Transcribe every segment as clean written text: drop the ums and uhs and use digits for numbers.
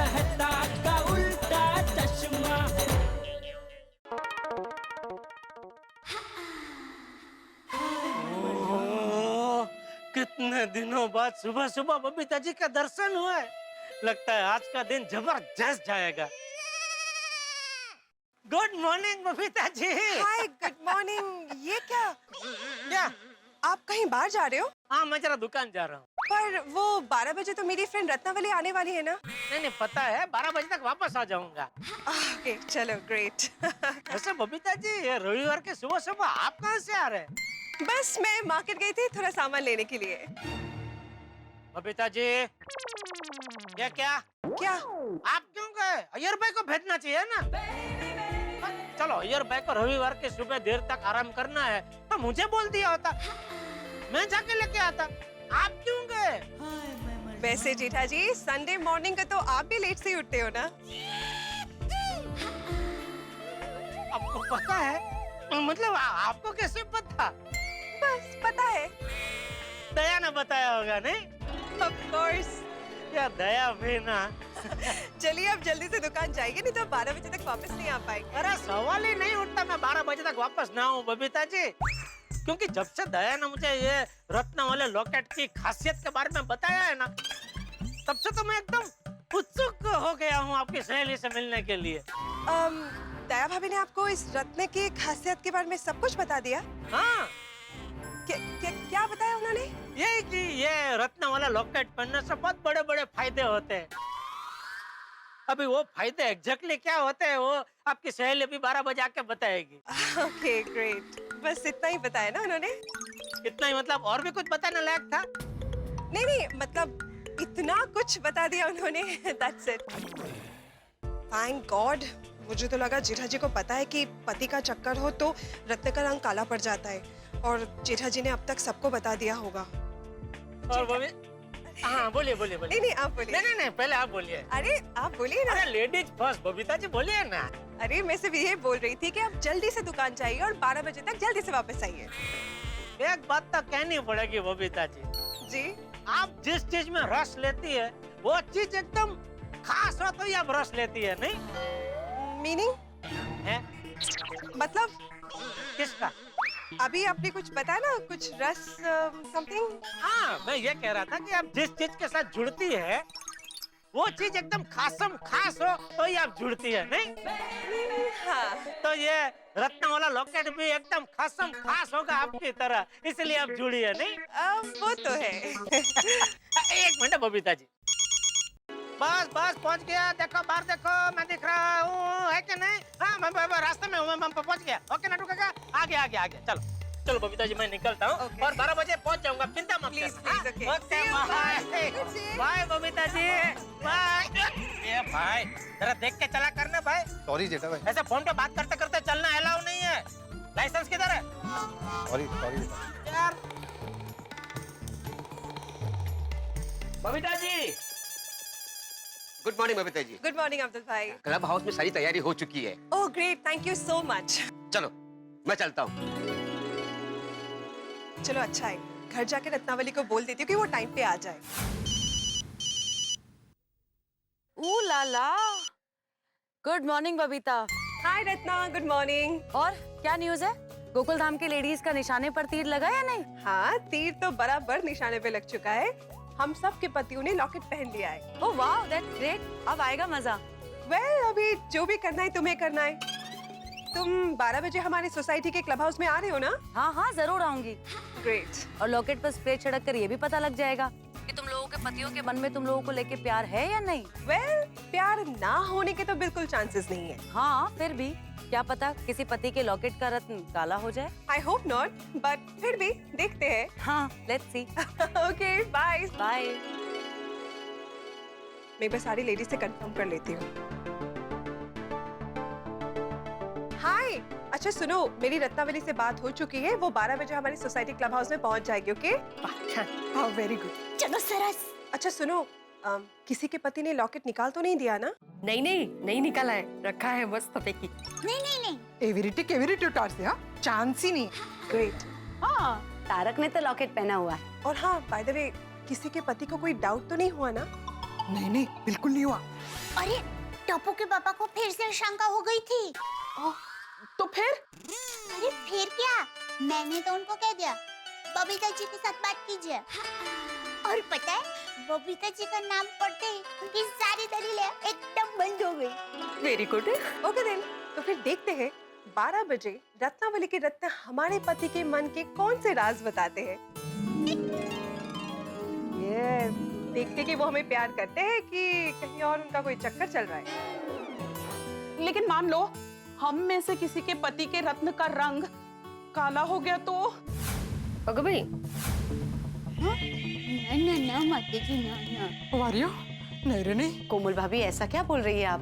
मेहता का उल्टा चश्मा। कितने दिनों बाद सुबह सुबह बबीता जी का दर्शन हुआ है। लगता है आज का दिन जबरदस्त जाएगा। Good morning Babita ji. हाय, गुड मॉर्निंग। ये क्या क्या? आप कहीं बाहर जा रहे हो? हाँ, मैं जरा दुकान जा रहा हूँ। पर वो 12 बजे तो मेरी फ्रेंड रत्नावली आने वाली है ना? नहीं पता है, 12 बजे तक वापस आ जाऊंगा। ओके, चलो ग्रेट। वैसे बबीता जी, ये रविवार के सुबह सुबह आप कहाँ से आ रहे हैं? बस मैं मार्केट गई थी थोड़ा सामान लेने के लिए। बबीता जी, ये क्या? क्या? आप क्यों गए? अय्यर भाई को भेजना चाहिए ना। चलो, अय्यर भाई को रविवार के सुबह देर तक आराम करना है तो मुझे बोल दिया होता, मैं जाके लेके आता। आप क्यों गए? वैसे जेठा जी, संडे मॉर्निंग का तो आप भी लेट से ही उठते हो ना? आपको पता है? मतलब आपको कैसे पता? बस पता है। दया ने बताया होगा, नहीं? Of course. क्या दया भी ना। चलिए अब जल्दी से दुकान जाइए, नहीं तो 12 बजे तक वापस नहीं आ पाएंगे। अरे सवाल ही नहीं उठता मैं 12 बजे तक वापस ना आऊं बबीता जी, क्योंकि जब से दया ने मुझे ये रत्न वाले लॉकेट की खासियत के बारे में बताया है ना, तब से तो मैं एकदम उत्सुक हो गया हूँ आपकी सहेली से मिलने के लिए। दया भाभी ने आपको इस रत्न की खासियत के बारे में सब कुछ बता दिया? हाँ, क्या बताया उन्होंने? ये कि ये रत्न वाला लॉकेट पहनने से बहुत बड़े बड़े फायदे होते हैं। अभी वो फायदे एग्जैक्टली क्या होते हैं वो आपकी सहेली अभी 12 बजे आके बताएगी। ओके ग्रेट, बस इतना ही बताया ना उन्होंने? इतना ही मतलब और भी कुछ बताने लायक था? नहीं, मतलब इतना कुछ बता दिया उन्होंने। That's it. Thank God. मुझे तो लगा जेठा जी को पता है कि पति का चक्कर हो तो रत्न का रंग काला पड़ जाता है, और जेठा जी ने अब तक सबको बता दिया होगा। और वो भी हाँ, बोलिए बोलिए बोलिए। नहीं आप बोलिए। नहीं, पहले आप बोलिए। अरे आप बोलिए ना। अरे लेडीज फर्स्ट बबीता जी, बोलिए ना। अरे मैं सिर्फ ये बोल रही थी कि आप जल्दी से दुकान जाइए और 12 बजे तक जल्दी से वापस आइए। एक बात तो कहनी पड़ेगी बबीता जी, जी? आप जिस चीज में रस लेती है वो चीज एकदम खास हो तो ही आप रस लेती है, नहीं? मीनिंग है? मतलब किसका? अभी आपने कुछ बताया ना, कुछ रस समथिंग। हाँ, मैं ये कह रहा था कि आप जिस चीज के साथ जुड़ती है वो चीज एकदम खासम खास हो तो ही आप जुड़ती है, नहीं? हाँ। तो ये रत्न वाला लॉकेट भी एकदम खासम खास होगा आपकी तरह, इसलिए आप जुड़ी है, नहीं? वो तो है। एक मिनट बबीता जी, बस पहुंच गया। देखो बाहर देखो, मैं दिख रहा हूँ, है कि नहीं? हाँ, मैं रास्ते में हूँ, मैं पहुंच गया। ओके ना, रुकेगा? आगे चलो बबीता जी, मैं निकलता हूँ और 12 बजे पहुंच जाऊंगा, चिंता मत please. Okay, bye Babita ji, bye. ये भाई जरा देख के चला करना भाई। सॉरी जेठा भाई। ऐसे फोन पे बात करते करते चलना अलाउ नहीं है। लाइसेंस किधर है? सॉरी यार Babita ji. Good morning Babita ji. Good morning Abdul भाई। क्लब हाउस में सारी तैयारी हो चुकी है। Oh great, thank you so much. चलो मैं चलता हूँ। चलो अच्छा है, घर जाके रत्नावली को बोल देती हूँ कि वो टाइम पे आ जाए। ओ लाला, गुड मॉर्निंग बबीता। हाय रत्ना, गुड मॉर्निंग। और क्या न्यूज़ है? गोकुल धाम की लेडीज का निशाने पर तीर लगा या नहीं? हाँ, तीर तो बराबर निशाने पे लग चुका है। हम सब के पतियों ने लॉकेट पहन लिया है। ओह वाह, दैट्स ग्रेट। अब आएगा मजा। वेल, अभी जो भी करना है तुम्हें करना है। तुम 12 बजे हमारे सोसाइटी के क्लब हाउस में आ रहे हो ना? हाँ जरूर आऊंगी। ग्रेट। और लॉकेट पर स्प्रे छिड़क कर ये भी पता लग जाएगा कि तुम लोगों के पतियों के मन में तुम लोगों को लेके प्यार है या नहीं। वेल, प्यार ना होने के तो बिल्कुल चांसेस नहीं है। हाँ, फिर भी क्या पता किसी पति के लॉकेट का रत्न काला हो जाए। आई होप नॉट, बट फिर भी देखते हैं। हाँ, let's see. Okay, bye. Bye. मैं बस सारी लेडीज से कंफर्म कर लेती हूँ। हाय, अच्छा सुनो, मेरी रत्नावली से बात हो चुकी है। वो 12 बजे हमारी सोसाइटी क्लब हाउस में पहुंच जाएगी। ओके? हाँ, वेरी गुड। चलो सरस। अच्छा सुनो, किसी के पति ने लॉकेट निकाल तो नहीं दिया ना? नहीं निकाला है, रखा है बस तपेकी। नहीं। एविरिटी उतार से, हाँ? चांस ही नहीं। ग्रेट। हाँ, तारक ने तो लॉकेट पहना हुआ है। और हाँ, बाय द वे, किसी के पति को कोई डाउट तो नहीं हुआ ना? नहीं नहीं बिल्कुल नहीं हुआ। अरे टप्पू के पापा को फिर से शंका हो गई थी। तो फिर अरे फिर क्या, मैंने तो उनको कह दिया बबीता जी के साथ बात कीजिए। और पता है, बबीता जी का नाम पढ़ते ही उनकी सारी दलीलें एकदम बंद हो गई। Very good. ओके देन, तो फिर देखते हैं 12 बजे रत्नावली के रत्न हमारे पति के मन के कौन से राज बताते हैं। यस, देखते कि वो हमें प्यार करते हैं कि कहीं और उनका कोई चक्कर चल रहा है। लेकिन मान लो हम में से किसी के पति के रत्न का रंग काला हो गया तो? अगो भाई, ना माता जी ना। वारियो, नहीं रे नहीं। कोमल भाभी ऐसा क्या बोल रही है आप?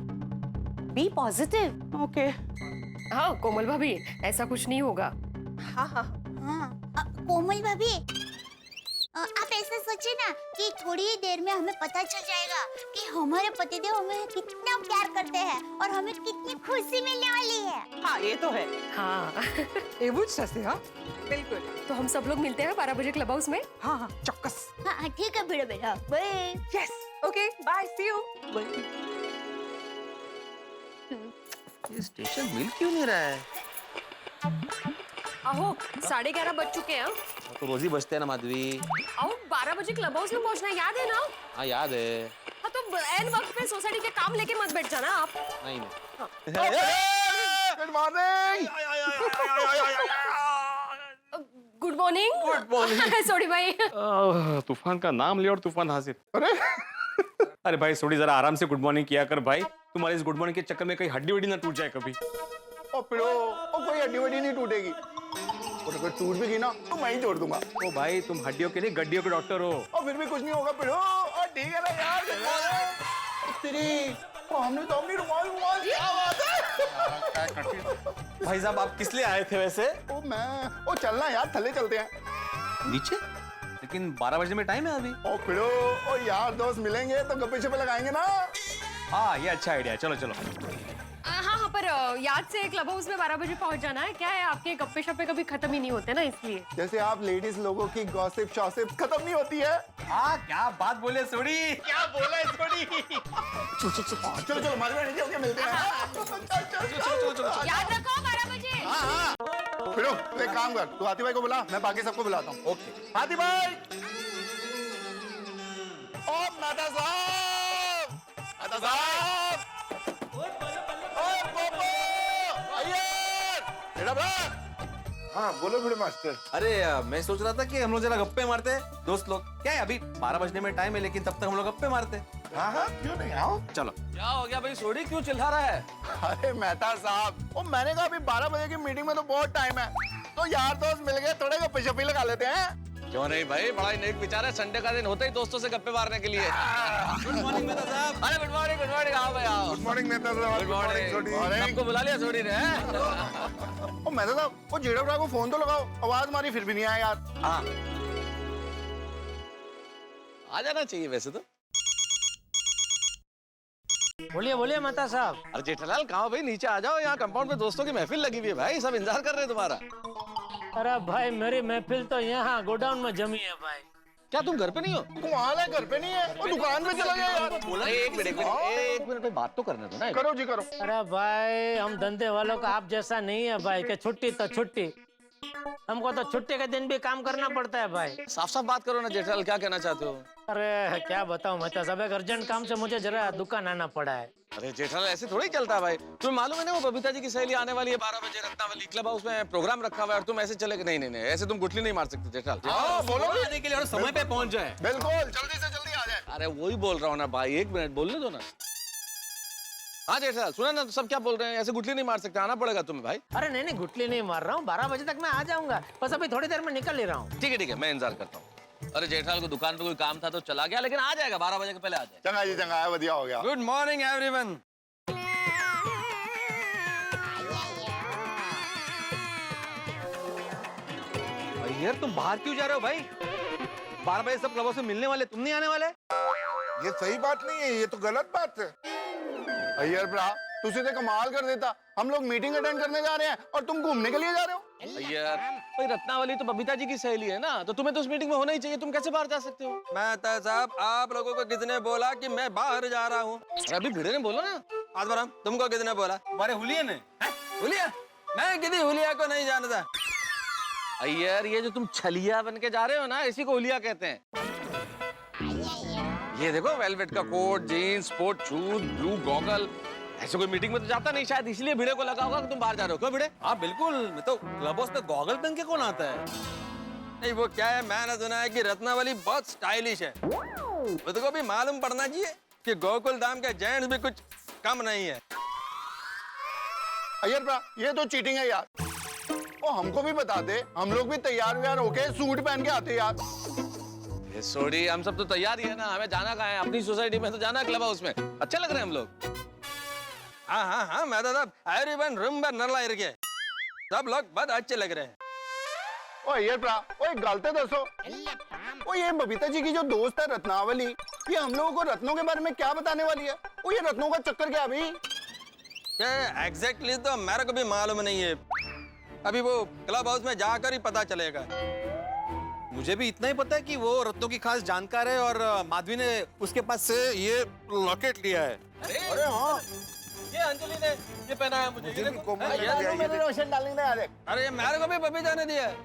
Be positive. ओके। हाँ कोमल भाभी, ऐसा कुछ नहीं होगा। हाँ हाँ कोमल भाभी, आप ऐसा सोचिए ना कि थोड़ी ही देर में हमें पता चल जाएगा कि हमारे पतिदेव हमें कितना प्यार करते हैं और हमें कितनी खुशी मिलने वाली है। हाँ ये तो है। हाँ એવું જ થશે હા। बिल्कुल। तो हम सब लोग मिलते हैं 12 बजे क्लब हाउस में। हाँ हाँ ચોક્કस। हाँ ठीक है बेटा बेटा, bye. Yes, okay, bye, see you. ये स्टेशन मिल क्यों नहीं रहा है? आओ 11:30 बज चुके हैं। तो रोज ही बजते हैं ना माधवी। आओ 12 बजे क्लब हाउस में पहुंचना, याद है ना? हाँ याद है। हाँ तो एन वक्त पे सोसाइटी के काम लेके मत बैठ जाना आप। नहीं good morning. Good morning. Good morning. Sorry भाई। तूफान का नाम लिया और तूफान हाजिर। अरे अरे भाई सोड़ी, जरा आराम से गुड मॉर्निंग किया कर भाई। तुम्हारे इस गुड मॉर्निंग के चक्कर में कहीं हड्डी वड्डी ना टूट जाए कभी। ओ पिलो, ओ कोई हड्डी वड्डी नहीं टूटेगी, और अगर टूट भी गई ना तो मैं ही तोड़ दूंगा। ओ भाई, तुम हड्डियों के नहीं गड्डियों के डॉक्टर हो। और फिर भी कुछ नहीं होगा पिलो। और ठीक है ना यार। तेरी हमने तो अपनी रुमाल रुमाल, क्या बात है। भाई साहब, आप किस लिए आए थे वैसे? ओ चलना यार, थले चलते हैं नीचे। लेकिन 12 बजे में टाइम है अभी। ओ पिलो, ओ यार दोस्त मिलेंगे तो गप्पे शप्पे लगाएंगे ना। हाँ ये अच्छा आइडिया है, चलो चलो। हाँ पर याद से क्लब हाउस में 12 बजे पहुंच जाना है। क्या है, आपके गप्पे शप्पे कभी खत्म ही नहीं होते ना, इसलिए। जैसे आप लेडीज लोगों की गॉसिप शॉसिप खत्म नहीं होती है। हाँ क्या बात बोले सोड़ी, क्या बोला है सोड़ी। चलो चलो मालूम नहीं क्या मिलते हैं। याद रखो 12 बजे। फिर एक काम कर, तू हाथी भाई को बुला, मैं बाकी सबको बुलाता हूँ। ओके। हाथी भाई, ओ मेहता साहब, मेहता साहब, ओ पोपो, अय्यर, बेटा बड़ा। हाँ बोलो बड़े मास्टर। अरे मैं सोच रहा था कि हम लोग जरा गप्पे मारते हैं दोस्त लोग। क्या है, अभी 12 बजने में टाइम है, लेकिन तब तक हम लोग गप्पे मारते हैं। हाँ हाँ क्यों नहीं, आओ। चलो। क्या हो गया भाई, सोडी क्यों चिल्ला रहा है? अरे मेहता साहब, ओ मैंने कहा अभी 12 बजे की मीटिंग में तो बहुत टाइम है, तो यार दोस्त मिल गए, थोड़े गप्पे शप्पे लगा लेते हैं। क्यों नहीं भाई, बड़ा ही नेक विचार है। संडे का दिन होता ही दोस्तों से गप्पे मारने के लिए। गुड मॉर्निंग मेहता साहब। अरे गुड मॉर्निंग, गुड मॉर्निंग। आओ भाई आओ। गुड मॉर्निंग मेहता साहब। Good morning. सबको बुला लिया सोडी ने? ओ मेहता साहब, वो जेड़ा बड़ा को फोन तो लगाओ, आवाज मारी फिर भी नहीं आया यार। हाँ आ जाना चाहिए वैसे तो। बोलिए बोलिए माता साहब। अरे जेठालाल कहाँ हो भाई, नीचे आ जाओ, यहाँ कंपाउंड पे दोस्तों की महफिल लगी हुई है भाई, सब इंतजार कर रहे हैं तुम्हारा। अरे भाई मेरी महफिल तो यहाँ गोडाउन में जमी है भाई। क्या तुम घर पे नहीं हो? कमाल है, घर पे नहीं है, वो दुकान पे चला गया यार। बोला एक मिनट भाई, बात तो करने दो ना। करो जी करो। अरे भाई हम धंधे वालों का आप जैसा नहीं है भाई कि छुट्टी तो छुट्टी, हमको तो छुट्टी के दिन भी काम करना पड़ता है भाई। साफ साफ बात करो ना जेठालाल, क्या कहना चाहते हो? अरे क्या बताऊं, मैं तो सब एक अर्जेंट काम से मुझे जरा दुकान आना पड़ा है। अरे जेठालाल ऐसे थोड़ी चलता है भाई, तुम्हें मालूम है ना वो बबीता जी की सहेली आने वाली है 12 बजे रत्नावली क्लब हाउस में प्रोग्राम रखा हुआ है, और तुम ऐसे चले? नहीं नहीं नहीं, ऐसे तुम गुटली नहीं मार सकते जेठालाल। हाँ बोलो आने के लिए और समय पे पहुंच जाए। बिल्कुल, जल्दी से जल्दी आ जाए। अरे वही बोल रहा हूँ ना भाई, एक मिनट बोलने दो ना। हाँ जेठालाल सुना ना, सब क्या बोल रहे हैं, ऐसे गुटली नहीं मार सकते, आना पड़ेगा तुम्हें भाई। अरे नहीं नहीं, गुटली नहीं मार रहा हूँ, 12 बजे तक मैं आ जाऊंगा, बस अभी थोड़ी देर में निकल ही रहा हूँ। ठीक है मैं इंतजार करता हूँ। अरे जेठालाल को दुकान पे कोई काम था तो चला गया, लेकिन आ जाएगा 12 बजे के पहले आ जाएगा। चंगा जी चंगा, बढ़िया हो गया। Good morning everyone. यार तुम बाहर क्यों जा रहे हो भाई? 12 बजे सब क्लबों से मिलने वाले, तुम नहीं आने वाले? ये सही बात नहीं है, ये तो गलत बात है। अय्यर ब्रा, तू सीधे कमाल कर देता। हम लोग मीटिंग अटेंड करने जा रहे हैं और तुम घूमने के लिए जा रहे हो। यार भाई रत्नावली तो बबीता जी की सहेली है ना, तो तुम्हें तो उस मीटिंग में होना ही चाहिए। तुम कैसे बाहर जा सकते हो? मैं साहब आप लोगों को किसने बोला कि मैं बाहर जा रहा हूँ? अभी भिड़े ने बोला ना। आसमाराम तुमको किसने बोला? हमारे हुलिया ने। हुलिया? मैं किसी हुलिया को नहीं जानता। यार ये जो तुम छलिया बन के जा रहे हो ना, इसी को हुलिया कहते हैं। ये देखो वेलवेट का coat, jeans, sport shoes, blue goggle. ऐसे कोई मीटिंग में तो जाता नहीं शायद, इसलिए भिड़े को लगा होगा कि तुम बाहर जा रहे हो। क्यों भिड़े? हाँ बिल्कुल, मैं तो क्लब हाउस पे गॉगल पहन के कौन आता है? नहीं वो क्या है, मैंने सुना है कि रत्नावली बहुत स्टाइलिश है। मुझको भी मालूम पड़ना चाहिए कि गोकुल धाम के जेंट्स भी कुछ कम नहीं है। अय्यर भ्रा, ये तो चीटिंग है यार। ओ हमको भी बता दे, हम लोग भी तैयार व्यार होके सूट पहन के आते यार। ये सोडी, हम सब तो तैयार ही है ना। हमें जाना कहाँ है? अपनी सोसाइटी में तो जाना है क्लब हाउस में। अच्छे लग रहे हैं हम लोग। हाँ मैं तो सब एवरीवन रूम पर नरला इरके सब लोग बहुत अच्छे लग रहे हैं। ओ अय्यर भ्रा, ओ एक गलते दसो। ओ ये बबीता जी की जो दोस्त है रत्नावली, ये हम लोगों को रत्नों के बारे में क्या बताने वाली है? ओ ये रत्नों का चक्कर क्या भाई? एग्जैक्टली तो मेरे को भी मालूम नहीं है। अभी वो क्लब हाउस में जाकर ही पता चलेगा। मुझे भी इतना ही पता है कि वो रत्नों की खास जानकार है और माधवी ने उसके पास से ये लॉकेट लिया है। अरे हाँ, ये अंजलि ने ये पहना है मुझे। मुझे भी कोमल ने दिया है, मेरे रोशन डार्लिंग ने यार। अरे मेरे को भी बबीता ने दिया है।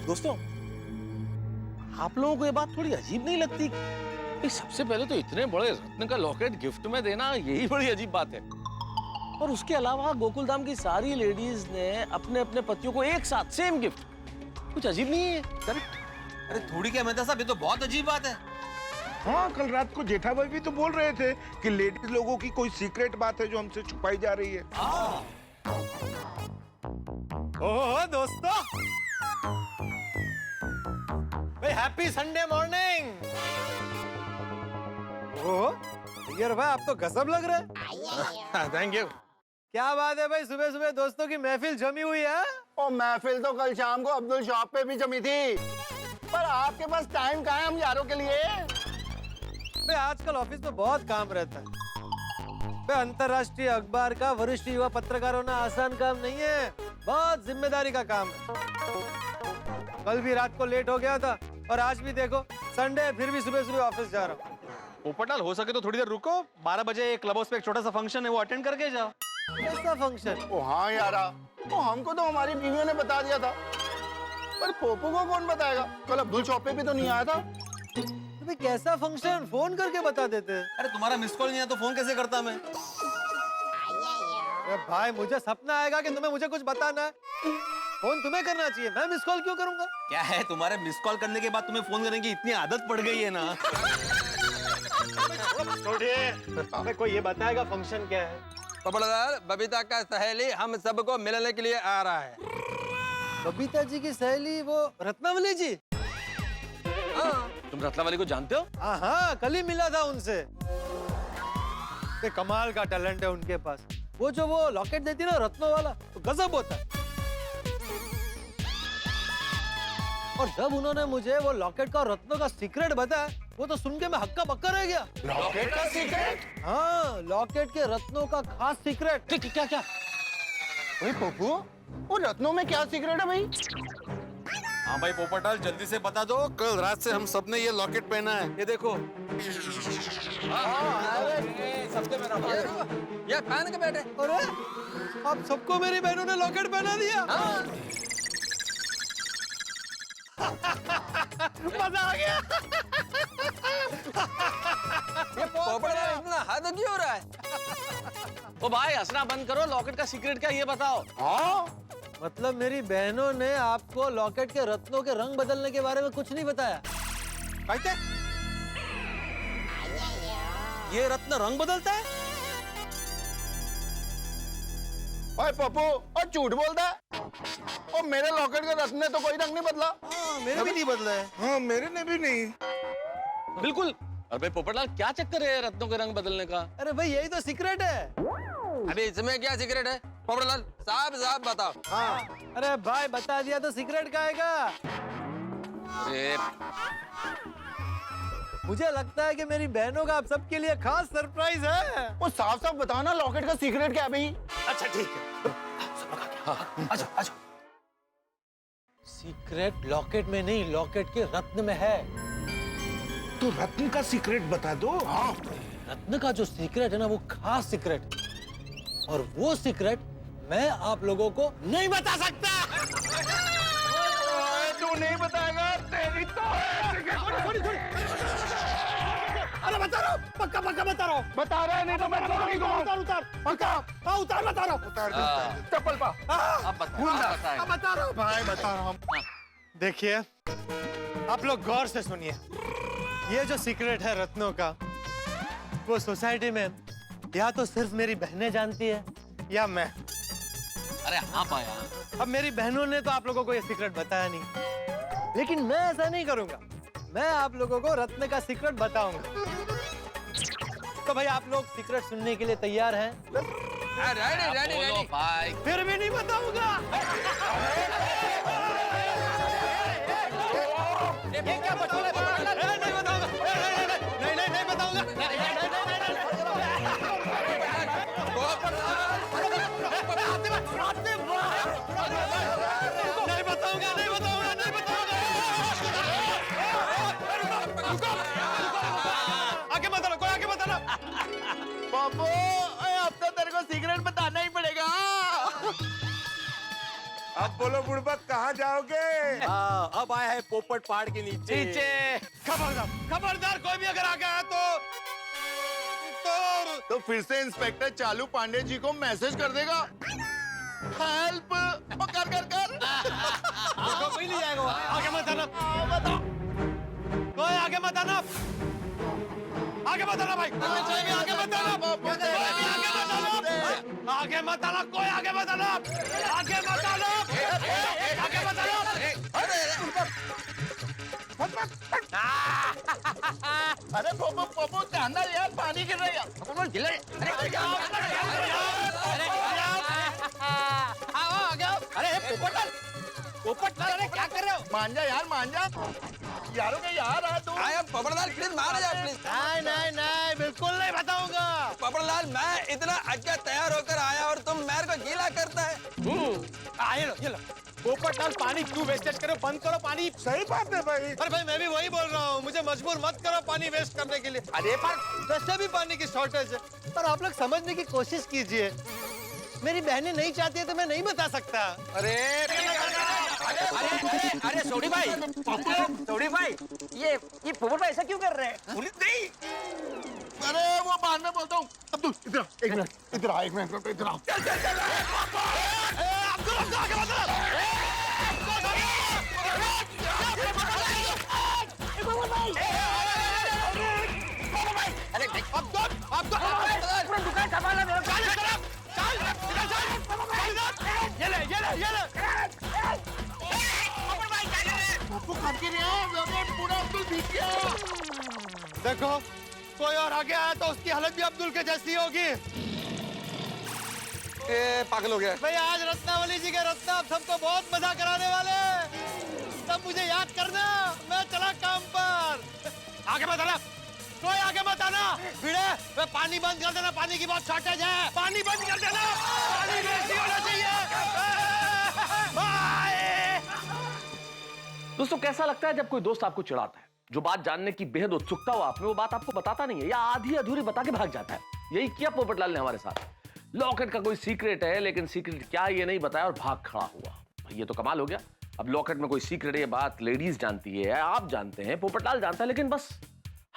दोस्तों, आप लोगों को ये बात थोड़ी अजीब नहीं लगती? भाई सबसे पहले तो इतने बड़े रत्न का लॉकेट गिफ्ट में देना, यही बड़ी अजीब बात है। और उसके अलावा गोकुलधाम की सारी लेडीज ने अपने अपने पतियों को एक साथ सेम गिफ्ट। कुछ अजीब नहीं है? करेक्ट? अरे थोड़ी क्या मेहता साहब, ये तो बहुत अजीब बात है। हाँ, कल रात को जेठा भाई भी तो बोल रहे थे कि लेडीज लोगों की कोई सीक्रेट बात है जो हमसे छुपाई जा रही है। ओहो दोस्तों, भाई हैप्पी संडे मॉर्निंग। ओह यार भाई, आप तो गजब लग रहे हैं। Thank you. क्या बात है भाई, सुबह सुबह दोस्तों की महफिल जमी हुई है। ओ महफिल तो कल शाम को अब्दुल शॉप पे भी जमी थी, पर आपके पास टाइम कहाँ है हम यारों के लिए? भाई आजकल ऑफिस में बहुत काम रहता है। भाई अंतर्राष्ट्रीय अखबार का वरिष्ठ युवा पत्रकार होना आसान काम नहीं है, बहुत जिम्मेदारी का काम है। कल भी रात को लेट हो गया था और आज भी देखो संडे, फिर भी सुबह सुबह ऑफिस जा रहा हूँ। पोपटलाल, हो सके तो थोड़ी देर रुको। 12 बजे क्लब हाउस पे एक छोटा सा फंक्शन है, वो अटेंड करके जाओ। कैसा फंक्शन? ओ हाँ यारा, तो हमको तो हमारी बीवियों ने बता दिया था, पर पोपू को कौन बताएगा? कल अब्दुल शॉप पे भी तो नहीं आया था। भाई कैसा फंक्शन, फोन करके बता देते। अरे तुम्हारा मिस कॉल नहीं है तो फोन कैसे करता मैं? अरे भाई मुझे सपना आएगा कि तुम्हें मुझे कुछ बताना है, फोन तुम्हें करना चाहिए, मैं मिस कॉल क्यों करूंगा? क्या है, तुम्हारे मिस कॉल करने के बाद तुम्हें फोन करने की इतनी आदत पड़ गई है ना। हमें कोई ये बताएगा फंक्शन क्या है? पोपटलाल, बबीता का सहेली हम सबको मिलने के लिए आ रहा है। बबीता जी की सहेली वो रत्नावली जी? तुम रत्नावली को जानते हो? हाँ, कल ही मिला था उनसे। कमाल का टैलेंट है उनके पास। वो जो वो लॉकेट देती है ना रत्नों वाला, तो गजब होता है। और जब उन्होंने मुझे वो लॉकेट का और रत्नों का सीक्रेट बताया, वो तो सुन के मैं हक्का बक्का रह गया। लॉकेट का सीक्रेट? हाँ, लॉकेट के रत्नों का खास सीक्रेट। क्या क्या? भाई पोपू, वो रत्नों में क्या सीक्रेट है भाई? हाँ भाई पोपटलाल, जल्दी से बता दो। कल रात से हम सबने ये लॉकेट पहना है, ये देखो। सबके मेरा ये पहन के बैठे। अरे आप सबको मेरी बहनों ने लॉकेट पहना दिया। मजा आ गया। ये पोपटलाल इतना हद क्यों हो रहा है? ओ भाई हंसना बंद करो, लॉकेट का सीक्रेट क्या ये बताओ। हाँ, मतलब मेरी बहनों ने आपको लॉकेट के रत्नों के रंग बदलने के बारे में कुछ नहीं बताया? कहते ये रत्न रंग बदलता है? भाई पप्पू, और झूठ बोलता है। और मेरे लॉकेट के रत्न ने तो कोई रंग नहीं बदला। हाँ, मेरे भी नहीं बदला है। हाँ, मेरे ने भी नहीं। बिल्कुल। अरे भाई पोपटलाल, क्या चक्कर है रत्नों के रंग बदलने का? अरे भाई यही तो सीक्रेट है। अभी इसमें क्या सीक्रेट है? पोपटलाल साहब बताओ। हाँ, अरे भाई बता दिया तो सीक्रेट का आएगा। अरे मुझे लगता है कि मेरी बहनों का आप सबके लिए खास सरप्राइज है। वो साफ साफ बताओ ना लॉकेट का सीक्रेट क्या है भाई? अच्छा ठीक है, सब लोग आ गए। आजा आजा। सीक्रेट लॉकेट में नहीं, लॉकेट के रत्न में है। तो रत्न का सीक्रेट बता दो। हाँ, रत्न का जो सीक्रेट है ना वो खास सीक्रेट, और वो सीक्रेट मैं आप लोगों को नहीं बता सकता। तू नहीं बताएगा तेरी तो। अरे बता रहा हूँ, पक्का पक्का बता रहा हूँ। बता रहा है नहीं तो मैं उतार उतार पक्का। हाँ उतार बता रहा हूँ। उतार चप्पल पा। अब बता रहा हूँ भाई बता रहा हूँ। देखिए आप लोग गौर से सुनिए, ये जो सीक्रेट है रत्नों का, वो सोसाइटी में या तो सिर्फ मेरी बहनें जानती है या मैं। अरे हाँ पाया। अब मेरी बहनों ने तो आप लोगों को ये सीक्रेट बताया नहीं, लेकिन मैं ऐसा नहीं करूंगा, मैं आप लोगों को रत्न का सीक्रेट बताऊंगा। तो भाई आप लोग सीक्रेट सुनने के लिए तैयार हैं? रेडी भाई। फिर भी नहीं बताऊंगा। ये क्या बटोला है? नहीं बताऊंगा। नहीं बताऊंगा। आगे बताना, कोई आगे बताना। बाबू अब तो तेरे को सीक्रेट बताना ही पड़ेगा। अब बोलो बुड़बक कहाँ जाओगे? अब आया है पोपट पहाड़ के नीचे। खबरदार खबरदार, कोई भी अगर आ गया तो फिर से इंस्पेक्टर चालू पांडे जी को मैसेज कर देगा, हेल्प। कर कर कर। कोई नहीं जाएगा। आगे मत आना। कोई आगे मत आना। आगे मत आना भाई। आगे मत आना। आगे मत आना। कोई आगे मत आना। आगे मत आना। आगे मत आना। अरे पोपो पोपो ध्यान यार, पानी गिर रहा अरे पोपट लाल, अरे क्या कर रहे हो? मान जा यार, मान जा। यारों के यार आ तू। पपड़लाल प्लीज मार जा प्लीज। नहीं बिल्कुल नहीं बताऊंगा। पपड़लाल मैं इतना अच्छा तैयार होकर आया और तुम मेरे को गीला करता है। ये लो पोपट लाल, पानी क्यों वेस्टेज करो? बंद करो पानी। सही बात है भाई। अरे भाई मैं भी वही बोल रहा हूँ, मुझे मजबूर मत करो पानी वेस्ट करने के लिए। अरे पर वैसे भी पानी की शॉर्टेज है, पर आप लोग समझने की कोशिश कीजिए। मेरी बहनें नहीं चाहती है तो मैं नहीं बता सकता। अरे सोडी भाई, ये पोपट भाई ऐसा क्यों कर रहे हैं? पुलिस नहीं। अरे वो बाद में बोलता हूँ। अब्दुल इधर एक मिनट, इधर आ, एक मिनट इधर आओ। देखो कोई और आगे आया तो उसकी हालत भी अब्दुल के जैसी होगी। पागल हो गया भाई आज रत्नावली जी के रत्ना आप सबको बहुत मजा कराने वाले हैं। तब मुझे याद करना, मैं चला काम पर। आगे मत आना, कोई आगे मत आना। भिड़े वे पानी बंद कर देना, पानी की बहुत शॉर्टेज है। पानी बंद कर देना, पानी वेस्ट नहीं होना चाहिए। बाय। दोस्तों कैसा लगता है जब कोई दोस्त आपको चिढ़ाता है, जो बात जानने की बेहद उत्सुकता हो आप में, वो बात आपको बताता नहीं है या आधी अधूरी बता के भाग जाता है। यही किया पोपटलाल ने हमारे साथ। लॉकेट का कोई सीक्रेट है, लेकिन सीक्रेट क्या है ये नहीं बताया और भाग खड़ा हुआ। ये तो कमाल हो गया। अब लॉकेट में कोई सीक्रेट है, ये बात लेडीज जानती है, आप जानते हैं, पोपटलाल जानता है, लेकिन बस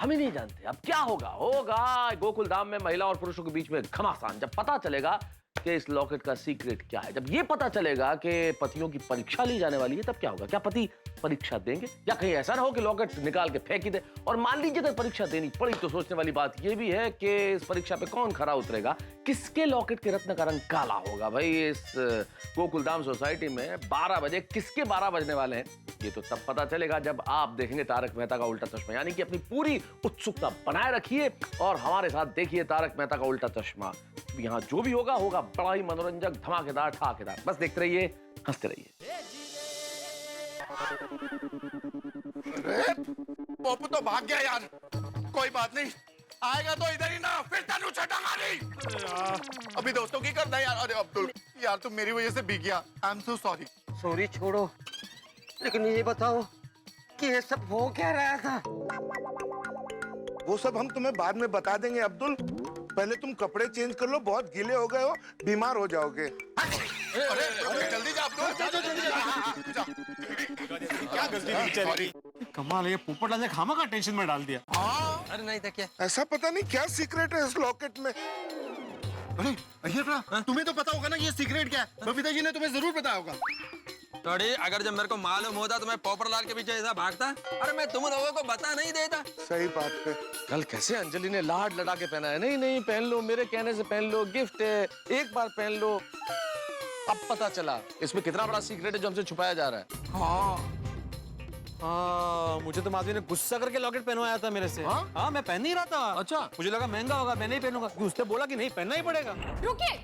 हम ही नहीं जानते। अब क्या होगा गोकुल धाम में महिला और पुरुषों के बीच में घमासान। जब पता चलेगा कि इस लॉकेट का सीक्रेट क्या है, जब ये पता चलेगा कि पतियों की परीक्षा ली जाने वाली है, तब क्या होगा? क्या पति परीक्षा देंगे, या कहीं ऐसा ना हो कि लॉकेट निकाल के फेंक ही दे? और मान लीजिए अगर परीक्षा देनी पड़ी तो सोचने वाली बात यह भी है कि इस परीक्षा पे कौन खरा उतरेगा, किसके लॉकेट के रत्न का रंग काला होगा। भाई इस गोकुलधाम सोसाइटी में 12 बजे किसके 12 बजने वाले हैं, ये तो तब पता चलेगा जब आप देखेंगे तारक मेहता का उल्टा चश्मा। यानी कि अपनी पूरी उत्सुकता बनाए रखिए और हमारे साथ देखिए तारक मेहता का उल्टा चश्मा। यहाँ जो भी होगा होगा बड़ा ही मनोरंजक, धमाकेदार, ठाकेदार। बस देखते रहिए, हंसते रहिए। पप्पू तो भाग गया यार। कोई बात नहीं, आएगा तो इधर ही ना, फिर तनु छटा मारी। अभी दोस्तों की करना है यार। अरे अब्दुल यार, तुम मेरी वजह से भीग गया। I am so sorry. Sorry छोड़ो, लेकिन ये बताओ कि ये सब हो क्या रहा था? वो सब हम तुम्हें बाद में बता देंगे अब्दुल। पहले तुम कपड़े चेंज कर लो, बहुत गीले हो गए हो, बीमार हो जाओगे। अरे जल्दी जा अब्दुल, जा। क्या गलती थी बेचारी? कमाल है, ये पोपटलाल ने खामा का टेंशन में डाल दिया। अरे नहीं था क्या? ऐसा पता नहीं क्या सीक्रेट है इस लॉकेट में। अरे तुम्हें तो पता होगा ना ये सीक्रेट क्या है? बबीता जी ने तुम्हें जरूर बताया होगा। थोड़ी अगर जब मेरे को मालूम होता तो मैं पोपटलाल के पीछे ऐसा भागता? अरे मैं तुम लोगों को बता नहीं देता। सही बात है। कल कैसे अंजलि ने लाड लड़ा के पहना है, नहीं नहीं पहन लो, मेरे कहने से पहन लो, गिफ्ट है, एक बार पहन लो। अब पता चला इसमें कितना बड़ा सीक्रेट है जो हमसे छुपाया जा रहा है। हाँ, मुझे तो माधवी ने गुस्सा करके लॉकेट पहनवाया था मेरे से। हाँ, मैं पहन नहीं रहा था। अच्छा, मुझे लगा महंगा होगा, मैं नहीं पहनूंगा। उसने बोला कि नहीं पहनना ही पड़ेगा। रुकिए,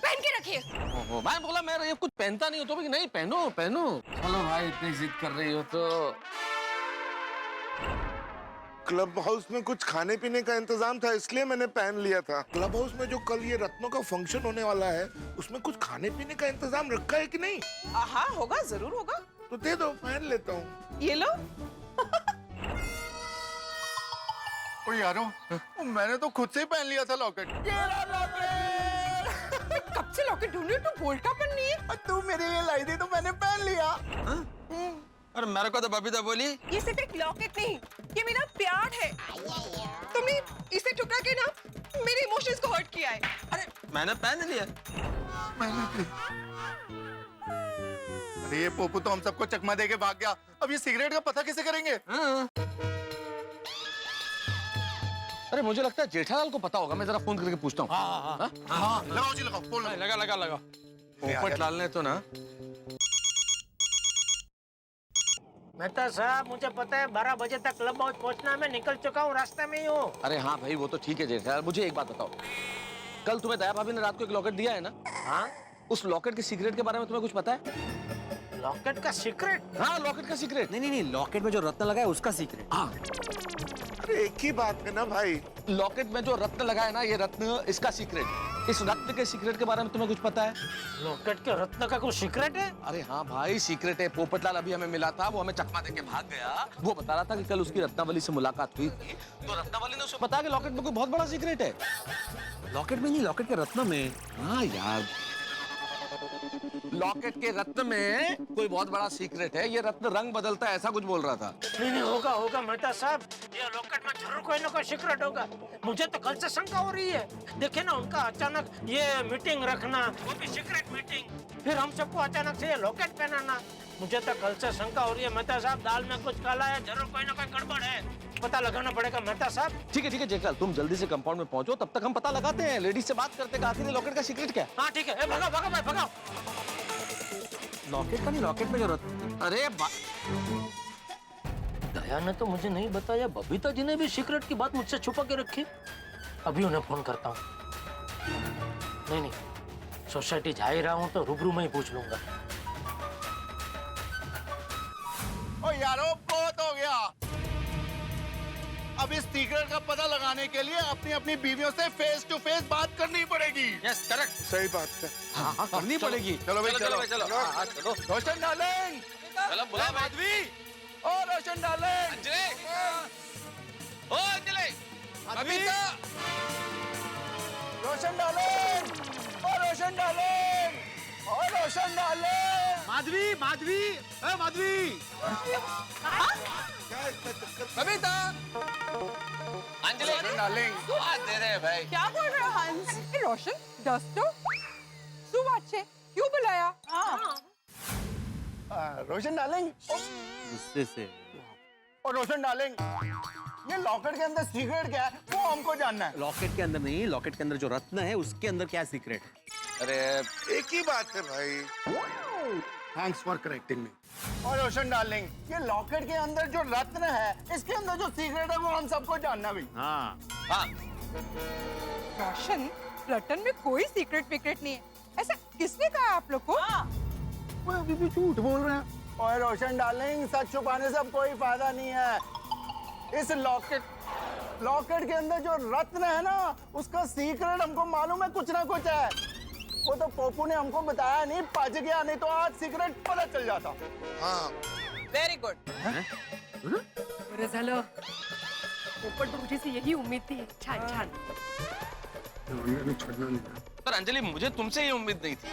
पहन के रखिए। ओहो, मैं बोला मैं ये कुछ पहनता नहीं हो तो भी नहीं, पहनो पहनो। चलो भाई, इतनी जिद कर रही हो तो। क्लब हाउस में कुछ खाने पीने का इंतजाम था, इसलिए मैंने पहन लिया था। क्लब हाउस में जो कल ये रत्नों का फंक्शन होने वाला है, उसमें कुछ खाने पीने का इंतजाम रखा है कि नहीं? हाँ होगा, जरूर होगा। तो दे दो, पहन लेता हूँ। ये लो। ओ यारो, मैंने तो खुद से ही पहन लिया था लॉकेट। कब से लॉकेट ढूंढ रही, तू बोल्टा पहन नहीं है? तू मेरे लिए लाई थी तो मैंने पहन लिया। अरे मेरे को तो बबीता बोली ये सिर्फ एक लॉकेट नहीं, ये मेरा प्यार है। तुमने इसे ठुकरा के ना मेरे इमोशंस को हर्ट किया है। अरे मैंने पहन लिया। अरे ये पोपू तो हम सबको चकमा दे के भाग गया। अब ये सिगरेट का पता कैसे करेंगे? अरे मुझे लगता है जेठालाल को पता होगा, मैं जरा फोन करके पूछता हूँ। हाँ, लगाओ जी लगाओ, फोन लगाओ। लगा। पोपटलाल ने तो ना। मेहता साहब, मुझे पता है 12 बजे तक क्लब हाउस पहुंचना है, मैं निकल चुका हूँ, रास्ते में ही हूँ। अरे हाँ भाई, वो तो ठीक है जेठालाल। मुझे एक बात बताओ, कल तुम्हें दया भाभी ने रात को एक लॉकेट दिया है ना? हाँ, उस लॉकेट के सीक्रेट के बारे में तुम्हें कुछ पता है? लॉकेट का सीक्रेट? हाँ, लॉकेट का सीक्रेट। नहीं, लॉकेट में जो रत्न लगा है उसका सीक्रेट। हाँ, अरे एक ही बात है ना भाई। लॉकेट में जो रत्न लगा है ना, ये रत्न, इसका सीक्रेट। इस रत्न के सीक्रेट के बारे में तुम्हें कुछ पता है? लॉकेट के रत्न का कोई सीक्रेट है? अरे हाँ भाई, सीक्रेट है। पोपटलाल अभी हमें मिला था, वो हमें चकमा देके भाग गया। वो बता रहा था कि कल उसकी रत्नावली से मुलाकात हुई थी, तो रत्नावली ने उसे बताया कि लॉकेट में कोई बहुत बड़ा सीक्रेट है। लॉकेट में नहीं, लॉकेट के रत्न में। हाँ यार, लॉकेट के रत्न में कोई बहुत बड़ा सीक्रेट है। ये रत्न रंग बदलता है, ऐसा कुछ बोल रहा था। नहीं, होगा मेहता साहब, ये लॉकेट में जरूर कोई ना कोई सीक्रेट होगा। मुझे तो कल से शंका हो रही है। देखे ना, उनका अचानक ये मीटिंग रखना, वो भी सीक्रेट मीटिंग, फिर हम सबको अचानक से ये लॉकेट पहनाना। मुझे तो कल से शंका हो रही है मेहता साहब, दाल में कुछ काला है, जरूर कोई ना कोई गड़बड़ है। पता लगाना पड़ेगा मेहता साहब। ठीक है जेठालाल, तुम जल्दी से कंपाउंड में पहुंचो, तब तक हम पता लगाते हैं, लेडीज से बात करते हैं, आखिर लॉकेट का सीक्रेट क्या है। हाँ ठीक है, भगाओ भाई, भगाओ। लॉकेट का नहीं, लॉकेट में जो रत्न। अरे दया ने तो मुझे नहीं बताया, बबीता जी ने भी सीक्रेट की बात मुझसे छुपा के रखी। अभी उन्हें फोन करता हूँ। नहीं, सोसाइटी जा ही रहा हूँ तो रूबरू में ही पूछ लूंगा। ओ यारो, बहुत हो गया। अब इस सीक्रेट का पता लगाने के लिए अपनी अपनी बीवियों से फेस टू फेस बात करनी पड़ेगी। Yes, correct. सही बात है। हाँ, करनी पड़ेगी। चलो भाई, चलो। रोशन डार्लिंग, चलो बुला माधवी। ओ रोशन डार्लिंग, अंजलि, ओ अंजलि, बबीता, रोशन डार्लिंग, ओ रोशन डार्लिंग, ओ रोशन डार्लिंग। माधवी, माधवी। बबीता, अंजलि डार्लिंग, हाथ दे रहे भाई। क्या बोल रहे हो हंस? रोशन, दोस्तों, શું વાત છે? क्यों बुलाया? रोशन डार्लिंग, गुस्से से। और रोशन डार्लिंग, ये लॉकेट के अंदर सीक्रेट क्या है वो हमको जानना है। लॉकेट के अंदर नहीं, लॉकेट के अंदर जो रत्न है उसके अंदर क्या सीक्रेट है? अरे एक ही बात है भाई। Thanks for correcting me. और रोशन डार्लिंग, ये लॉकेट के अंदर जो रत्न है, इसके अंदर जो सीक्रेट है वो हम सबको जानना भी। हाँ। रोशन, रतन में कोई सीक्रेट नहीं है। ऐसा किसने कहा आप लोग को? वो अभी भी झूठ बोल रहे हैं। और रोशन डार्लिंग, सच छुपाने से अब कोई फायदा नहीं है। इस लॉकेट के अंदर जो रत्न है ना, उसका सीक्रेट हमको मालूम है, कुछ ना कुछ है। वो तो पोपू ने हमको बताया नहीं, पच गया, नहीं तो आज सीक्रेट पता चल जाता। हाँ वेरी गुड। बरं झालं पोपट तुमची से यही उम्मीद थी. छान छान. पर अंजलि, मुझे तुमसे ये उम्मीद नहीं थी।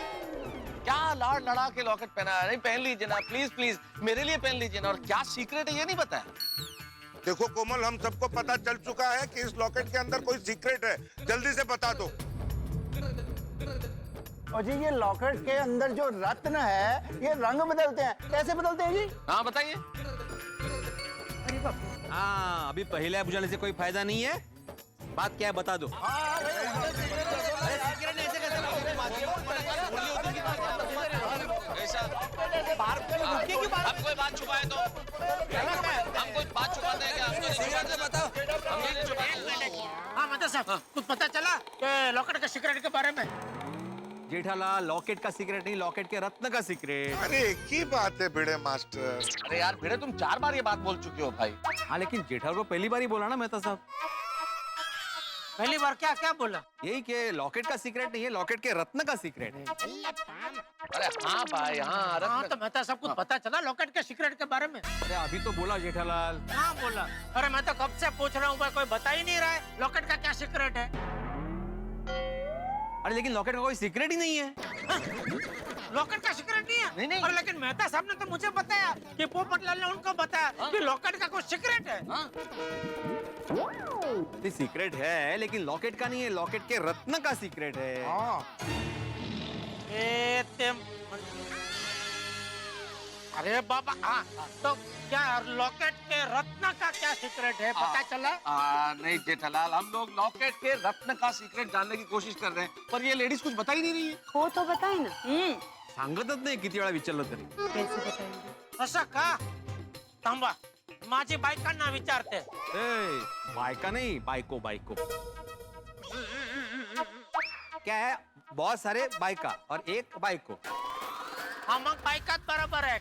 क्या लाड़ लड़ा के लॉकेट पहना है? नहीं, पहन लीजिए ना, प्लीज प्लीज मेरे लिए पहन लीजिए ना। और क्या सीक्रेट है ये नहीं बताया। देखो कोमल, हम सबको पता चल चुका है कि इस लॉकेट के अंदर कोई सीक्रेट है, जल्दी से बता दो। और जी ये लॉकेट के अंदर जो रत्न है, ये रंग बदलते हैं। कैसे बदलते हैं जी? हाँ बताइए। हाँ, अभी पहले बुझाने से कोई फायदा नहीं है। बात क्या है बता दो। हम कोई बात छुपाए तो हम कोई बात छुपाते हैं क्या? बताओ। हाँ मतलब साहब, कुछ पता चला कि लॉकेट के सीक्रेट के बारे में? जेठालाल, लॉकेट का सीक्रेट नहीं, लॉकेट के रत्न का सीक्रेट। अरे एक ही बात है भिड़े मास्टर। अरे यार भिड़े, तुम 4 बार ये बात बोल चुके हो भाई। हाँ लेकिन जेठालाल को पहली बार ही बोला ना मेहता साहब। पहली बार क्या क्या बोला? यही कि लॉकेट का सीक्रेट नहीं है, लॉकेट के रत्न का सीक्रेट है। अरे हाँ भाई, हाँ हाँ तो मेहता साहब, कुछ पता चला लॉकेट के सीक्रेट के बारे में? अरे अभी तो बोला जेठालाल। हाँ बोला। अरे मैं तो कब से पूछ रहा हूँ भाई, कोई बता ही नहीं रहा है लॉकेट का क्या सीक्रेट है। अरे लेकिन लॉकेट का कोई सीक्रेट ही नहीं है। लॉकेट का सीक्रेट नहीं है? नहीं। और लेकिन मेहता साहब ने तो मुझे बताया कि पोपटलाल ने उनको बताया कि लॉकेट का कोई सीक्रेट है। सीक्रेट है लेकिन लॉकेट का नहीं है, लॉकेट के रत्न का सीक्रेट है। अरे बाबा, हाँ तो क्या लॉकेट के रत्न का क्या सीक्रेट है, पता चला? नहीं जेठालाल, हम लोग लॉकेट के रत्न का सीक्रेट जानने की कोशिश कर रहे हैं, पर ये लेडीज कुछ बता ही नहीं रही है। हो तो बताए ना। सांगतच नाही किती वेळा विचारलं तरी। कैसे बताएंगे? असं का? थांबा, माझी बायकांना विचारते। बायका नहीं, बायको बायको। क्या है, बहुत सारे बायका और एक बायको। हा मग बायकात बरोबर आहे,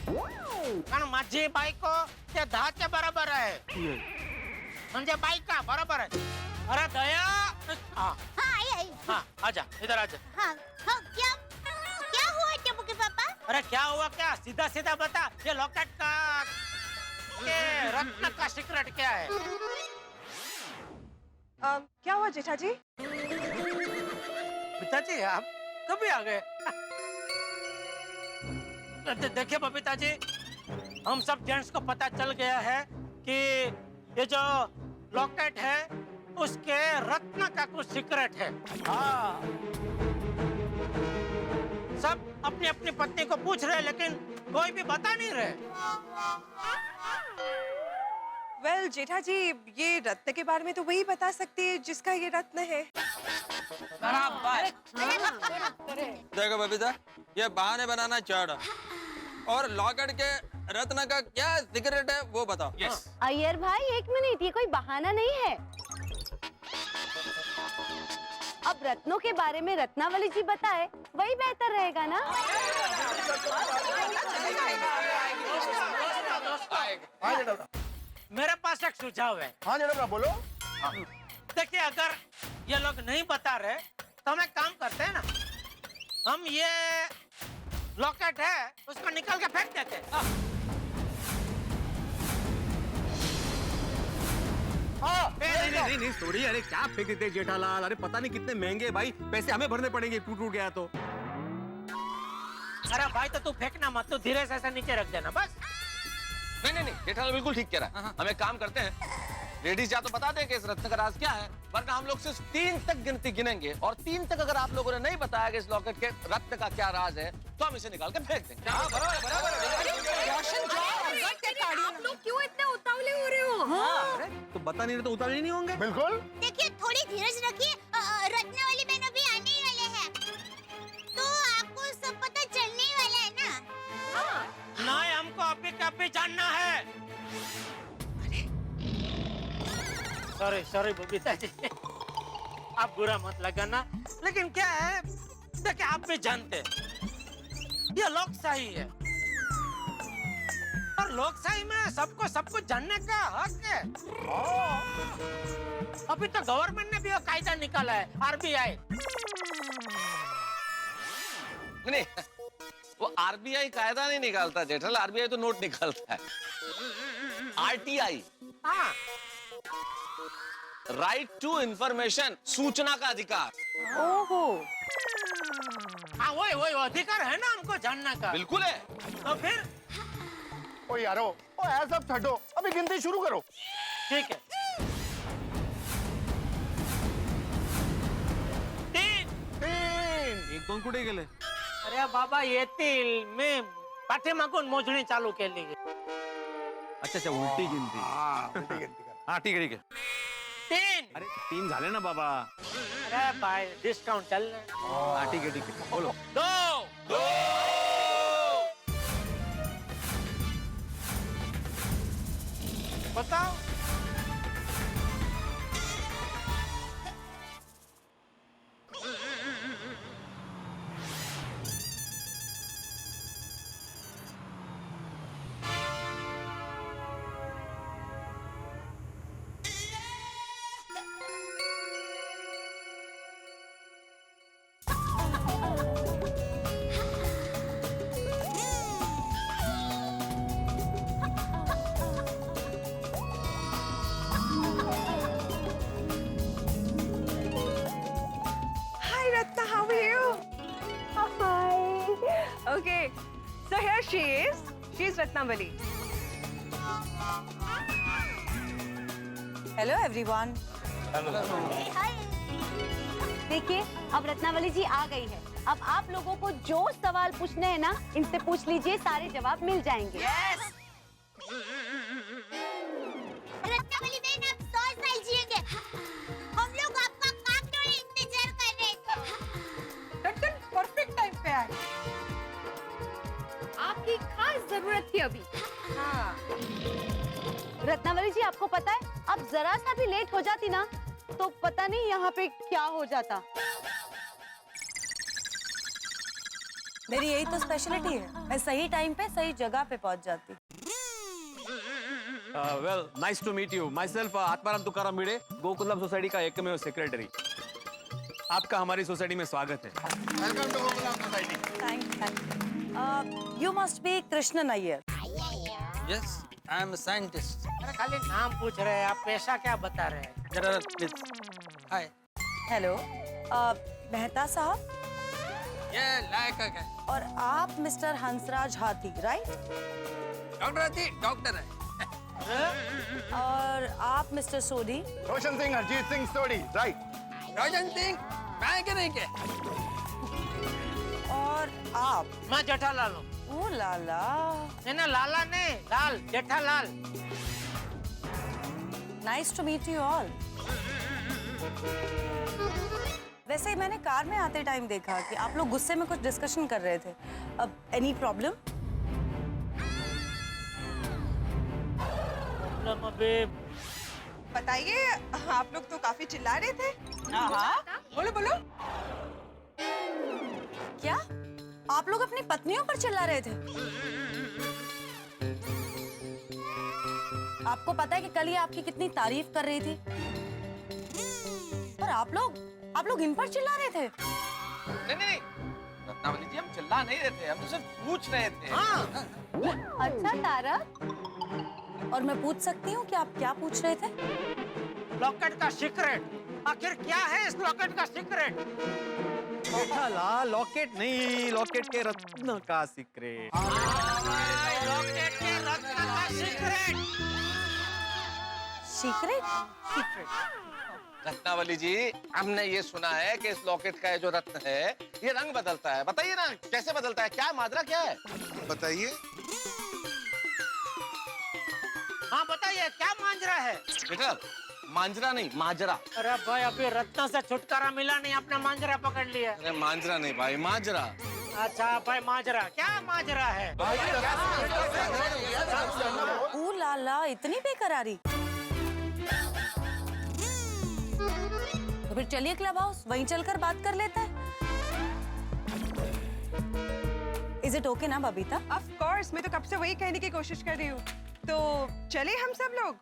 कारण माझी बायको त्या 10च्या बरोबर आहे, म्हणजे बायका बरोबर आहे। अरे दया, हाँ आई। हाँ, आजा इधर आजा। हाँ क्या हुआ टप्पू के पापा? अरे क्या हुआ क्या, सीधा सीधा बता, ये लॉकेट का के रत्न का सीक्रेट क्या है? क्या हुआ जेठा जी? पिताजी आप कभी आ गए? देखिए बबीता जी, हम सब जेंट्स को पता चल गया है कि ये जो लॉकेट है उसके रत्न का कुछ सीक्रेट है। हाँ, सब अपनी अपनी पत्नी को पूछ रहे, लेकिन कोई भी बता नहीं रहे। वेल जेठा जी, ये रत्न के बारे में तो वही बता सकती है जिसका ये रत्न है। देखो बबीता, ये बहाने बनाना चाह, और लॉकेट के रत्न का क्या सीक्रेट है वो बताओ। यस। अय्यर भाई 1 मिनट, ये कोई बहाना नहीं है। अब रत्नों के बारे में रत्नावली जी बताए, वही बेहतर रहेगा ना। मेरे पास एक सुझाव है। हाँ जेठा बोलो। देखिए, अगर ये लोग नहीं बता रहे तो हम एक काम करते हैं ना, हम ये लॉकेट है उसको निकाल के फेंक देते हैं। नहीं सॉरी, अरे क्या फेंक देते जेठालाल, अरे पता नहीं कितने महंगे भाई, पैसे हमें भरने पड़ेंगे टूट गया तो। अरे भाई तो तू फेंकना मत, तू धीरे से ऐसा नीचे रख देना बस। नहीं जेठालाल बिल्कुल ठीक कह रहा है। हम एक काम करते हैं, लेडीज या तो बता दें कि इस रत्न का राज क्या है, वरना हम लोग सिर्फ 3 तक गिनती गिनेंगे, और 3 तक अगर आप लोगों ने नहीं बताया कि इस लॉकेट के रत्न का क्या राज है, तो हम इसे निकाल के फेंक देंगे। हाँ, बराबर। आप लोग क्यों इतने उतावले हो रहे हो? हाँ। तो बता नहीं रहे तो उतावले नहीं होंगे। बिल्कुल। देखिए थोड़ी धीरज रखिए, रत्नावली बहन अभी आने ही वाले हैं, तो आपको सब पता चलने ही वाला है ना। नहीं, हमको अभी का अभी जानना है। सॉरी बबीता जी, आप बुरा मत लगाना, लेकिन क्या है, देखिए आप भी जानते हैं ये लोग सही है, लोकशाही में सबको सब कुछ जानने का हक है। अभी तो गवर्नमेंट ने भी वो कायदा निकाला है, आरबीआई। नहीं, वो आरबीआई कायदा नहीं निकालता जेठल, आरबीआई तो नोट निकालता है। आरटीआई, हाँ, राइट टू इंफॉर्मेशन, सूचना का अधिकार। ओहो, हाँ वही अधिकार है ना हमको जानने का। बिल्कुल है। तो फिर ओ यारो, ओ यार सब छठो, अभी गिनती शुरू करो। ठीक है। 3 एक दोन कुठे गेले? अरे बाबा येतील, मी पाठीमागून मोजणी चालू केली। अच्छा, उलटी गिनती। हाँ ठीक है। 3। अरे 3 झाले ना बाबा। अरे भाई डिस्काउंट चल रहा है। हाँ ठीक है, बोलो। 2। बताओ। Hi Ratna, how are you? Hi. Okay, so here she is. She's Ratnavali. Hello everyone. देखिए, अब रत्नावली जी आ गई है। अब आप लोगों को जो सवाल पूछने हैं ना, इनसे पूछ लीजिए, सारे जवाब मिल जाएंगे। रत्नावली बहन, आप 100 साल जिएंगे। हम लोग आपका काम के लिए इंतजार कर रहे थे। परफेक्ट टाइम पे आए। आपकी खास जरूरत थी अभी। हाँ। रत्नावली जी, आपको पता है, अब जरा सा भी लेट हो जाती ना, तो पता नहीं यहाँ पे क्या हो जाता। मेरी यही तो स्पेशलिटी है, मैं सही टाइम पे सही जगह पे पहुंच जाती। Well, nice to meet you. Myself Atmaram Tukaram Bhide, Gokulam society का एकमेव सेक्रेटरी। आपका हमारी सोसाइटी में स्वागत है। Welcome to Gokulam society. Thank you must be Krishnan Iyer. Yes, I am a scientist. अरे खाली नाम पूछ रहे हैं, आप पेशा क्या बता रहे हैं? General, please. Hi. Hello, Mehta साहब। ये लायक है। और आप मिस्टर हंसराज हाथी, राइट? डॉक्टर हाथी, डॉक्टर है। और आप मिस्टर सोडी? रोशन सिंह, हरजीत सिंह सोडी, राइट? रोशन सिंह, मैं क्या नहीं क्या? और आप? मैं जेठालाल हूँ। ओ लाला। ना लाला नहीं, Lal, Jethalal. Nice to meet you all. वैसे मैंने कार में आते टाइम देखा कि आप लोग गुस्से में कुछ डिस्कशन कर रहे थे। अब एनी प्रॉब्लम? बताइए, आप लोग तो काफी चिल्ला रहे थे। हाँ, बोलो बोलो। क्या आप लोग अपनी पत्नियों पर चिल्ला रहे थे? आपको पता है कि कल ये आपकी कितनी तारीफ कर रही थी, और आप लोग इन पर चिल्ला रहे थे। नहीं, रत्नावली जी, हम चिल्ला नहीं रहे थे, हम तो सिर्फ पूछ रहे थे। अच्छा तारक, और मैं पूछ सकती हूँ कि आप क्या पूछ रहे थे? लॉकेट का सीक्रेट, आखिर क्या है इस लॉकेट का सीक्रेट? जेठालाल, लॉकेट नहीं, लॉकेट के रत्न का सीक्रेट। लॉकेट के रत्न का सीक्रेट। सीक्रेट? रत्नावली जी, हमने ये सुना है कि इस लॉकेट का ये जो रत्न है, ये रंग बदलता है। बताइए ना, कैसे बदलता है? क्या माजरा क्या है? बताइए। हाँ बताइए, क्या मांजरा है? बेटा, मांजरा नहीं, माजरा। अरे भाई, अभी रत्न से छुटकारा मिला नहीं, आपने मांजरा पकड़ लिया। अरे मांजरा नहीं भाई, माजरा। अच्छा भाई, माजरा क्या माजरा है? ओ लाला, इतनी बेकरारी। तो फिर चलिए क्लब हाउस, वहीं चलकर बात कर लेते हैं। इज इट ओके ना बबीता? ऑफ कोर्स, मैं तो कब से वही कहने की कोशिश कर रही हूँ। तो चले हम सब लोग।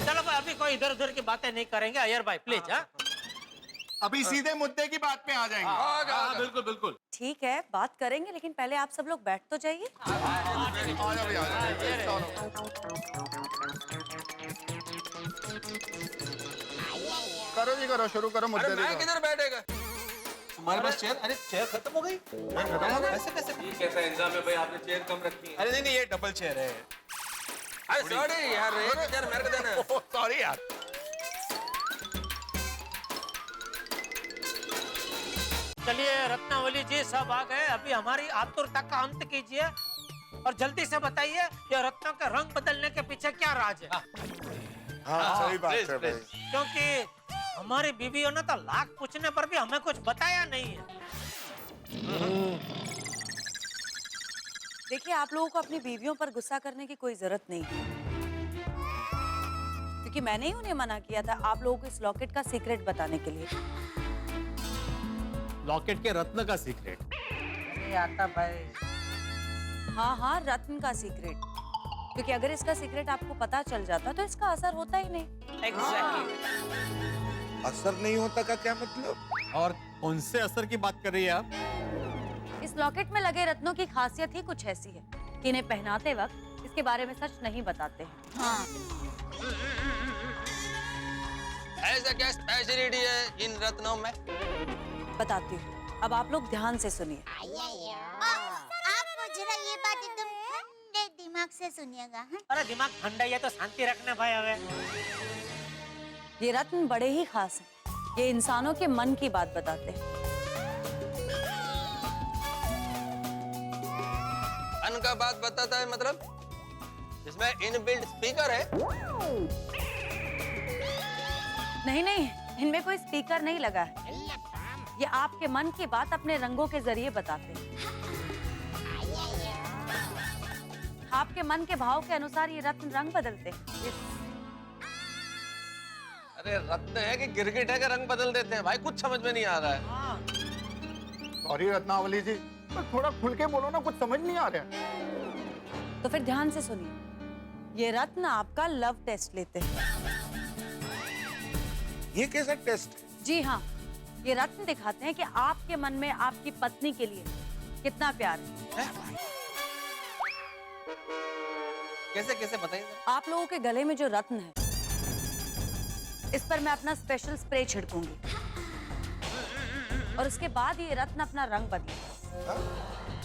चलो भाई, अभी कोई इधर उधर की बातें नहीं करेंगे। अय्यर भाई प्लीज। हाँ, अभी सीधे मुद्दे की बात पे आ जाएंगे। हाँ, बिल्कुल बिल्कुल। ठीक है, बात करेंगे, लेकिन पहले आप सब लोग बैठ तो जाइए। करो जी, करो, शुरू करो मुद्दे। अरे मैं किधर बैठेगा? हमारे पास चेयर, अरे चेयर खत्म हो गई। ऐसे कैसे? ये कैसा इंतजाम है भाई, आपने चेयर कम रखी है। अरे नहीं नहीं, ये डबल चेयर है। अरे सॉरी यार, एक चेयर मेरे को देना। सॉरी यार। चलिए रत्नावली जी सब आ गए। अभी हमारी आतुरता का अंत कीजिए और जल्दी से बताइए ये रत्नों के रंग बदलने के पीछे क्या राज है। हाँ सही बात है भाई। क्योंकि हमारी बीवियों ने तो लाख पूछने पर भी हमें कुछ बताया नहीं है। देखिए, आप लोगों को अपनी बीवियों पर गुस्सा करने की कोई जरूरत नहीं है, क्योंकि मैंने ही उन्हें मना किया था आप लोगों को इस लॉकेट का सीक्रेट बताने के लिए। लॉकेट के रत्न का सीक्रेट? नहीं आता भाई। हाँ हाँ, रत्न का सीक्रेट, क्योंकि अगर इसका सीक्रेट आपको पता चल जाता तो इसका असर होता ही नहीं। एग्जैक्टली। असर नहीं होता का क्या मतलब? और कौन से असर की बात कर रही है आप? इस लॉकेट में लगे रत्नों की खासियत ही कुछ ऐसी है कि इन्हें पहनाते वक्त इसके बारे में सच नहीं बताते हैं। हाँ। ऐसा क्या स्पेशलिटी है इन रत्नों में? बताती हूँ, अब आप लोग ध्यान से सुनिए। आप जरा ये बात एकदम ठंडे दिमाग से सुनिएगा। हाँ? अरे दिमाग ठंडा ही है तो शांति रखना भाई। हमें ये रत्न बड़े ही खास हैं। ये इंसानों के मन की बात बताते हैं। मन का बात बताता है मतलब? इसमें इनबिल्ट स्पीकर है? नहीं नहीं, इनमें कोई स्पीकर नहीं लगा है। ये आपके मन की बात अपने रंगों के जरिए बताते हैं। आपके मन के भाव के अनुसार ये रत्न रंग बदलते हैं। अरे रत्न है कि गिरगिट है कि रंग बदल देते हैं भाई? कुछ समझ में नहीं आ रहा है। सॉरी रत्नावली जी, पर थोड़ा खुल के बोलो ना, कुछ समझ नहीं आ रहा है। तो फिर ध्यान से सुनिए। ये रत्न आपका लव टेस्ट लेते हैं। ये कैसा टेस्ट है? जी हाँ, ये रत्न दिखाते हैं कि आपके मन में आपकी पत्नी के लिए कितना प्यार है। कैसे कैसे बताइए? आप लोगों के गले में जो रत्न है, इस पर मैं अपना स्पेशल स्प्रे छिड़कूंगी और उसके बाद ये रत्न अपना रंग बदलेगा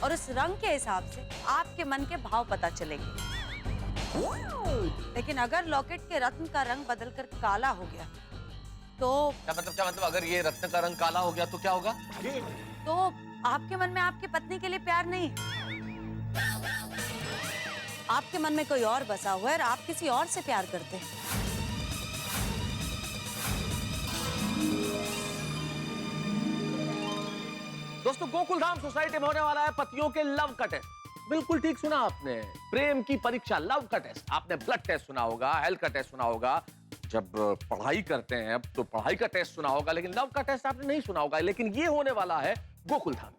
और उस रंग के हिसाब से आपके मन के भाव पता चलेंगे। लेकिन अगर लॉकेट के रत्न का रंग बदलकर काला हो गया तो क्या मतलब अगर ये रत्न का रंग काला हो गया तो क्या होगा? तो आपके मन में आपकी पत्नी के लिए प्यार नहीं, आपके मन में कोई और बसा हुआ है और आप किसी और से प्यार करते हैं। दोस्तों, गोकुल धाम सोसाइटी में होने वाला है पतियों के लव का टेस्ट। बिल्कुल ठीक सुना आपने, प्रेम की परीक्षा, लव का टेस्ट। आपने ब्लड टेस्ट सुना होगा, हेल्थ का टेस्ट सुना होगा, जब पढ़ाई करते हैं तो पढ़ाई का टेस्ट सुना होगा, लेकिन लव का टेस्ट आपने नहीं सुना होगा। लेकिन ये होने वाला है गोकुल धाम में।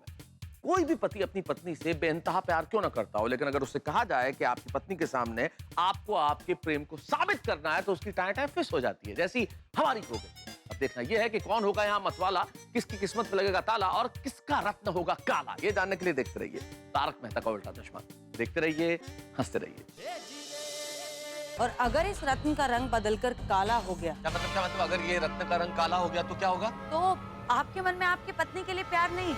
कोई भी पति अपनी पत्नी से बेइंतहा प्यार क्यों ना करता हो, लेकिन अगर उससे कहा जाए कि आपकी पत्नी के सामने आपको आपके प्रेम को साबित करना है तो उसकी टाई टाई फिस हो जाती है, जैसी हमारी हो गई। अब देखना यह है कि कौन होगा यहाँ मतवाला, किसकी किस्मत पे लगेगा ताला और किसका रत्न होगा काला। ये जानने के लिए देखते रहिए तारक मेहता का उल्टा चश्मा। देखते रहिए, हंसते रहिए। और अगर इस रत्न का रंग बदलकर काला हो गया, क्या मतलब अगर ये रत्न का रंग काला हो गया तो क्या होगा? तो आपके मन में आपकी पत्नी के लिए प्यार नहीं,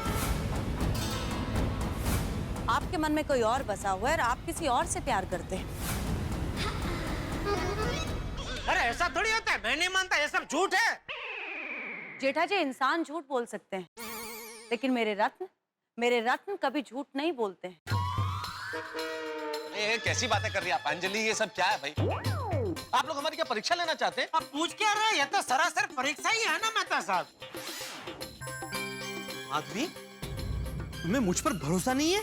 आपके मन में कोई और बसा हुआ है और आप किसी और से प्यार करते हैं। अरे ऐसा थोड़ी होता है, मैं नहीं मानता, ये सब झूठ है। जेठा जी, इंसान झूठ बोल सकते हैं, लेकिन मेरे रत्न कभी झूठ नहीं बोलते हैं। कैसी बातें कर रही है आप अंजलि? ये सब क्या है भाई? आप लोग हमारी क्या परीक्षा लेना चाहते हैं? अब पूछ क्या रहे, ये तो सरासर परीक्षा ही है ना मेहता साहब। माधवी, तुम्हें मुझ पर भरोसा नहीं है?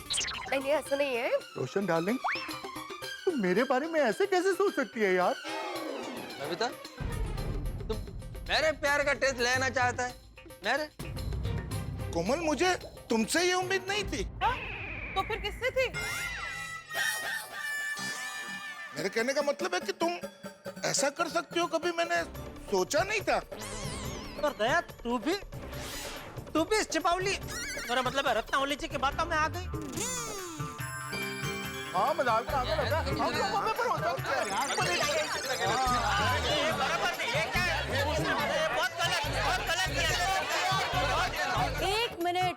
नहीं ऐसा नहीं है। रोशन डार्लिंग, तुम मेरे बारे में ऐसे कैसे सोच सकती है यार? बबीता, तुम मेरे प्यार का टेस्ट लेना चाहता है? मेरे कोमल, मुझे तुमसे ये उम्मीद नहीं थी। तो फिर किससे थी? मेरे कहने का मतलब है कि तुम ऐसा कर सकती हो, कभी मैंने सोचा नहीं था। पर दया, तू भी इस चिपावली, मेरा मतलब है रत्नावली जी की बातों में आ गई। हाँ, मजाक में आगे लग रहा है। हम लोग हमें भरोसा नहीं है यार। ये बराबर नहीं, ये क्या है? बहुत गलत। एक मिनट,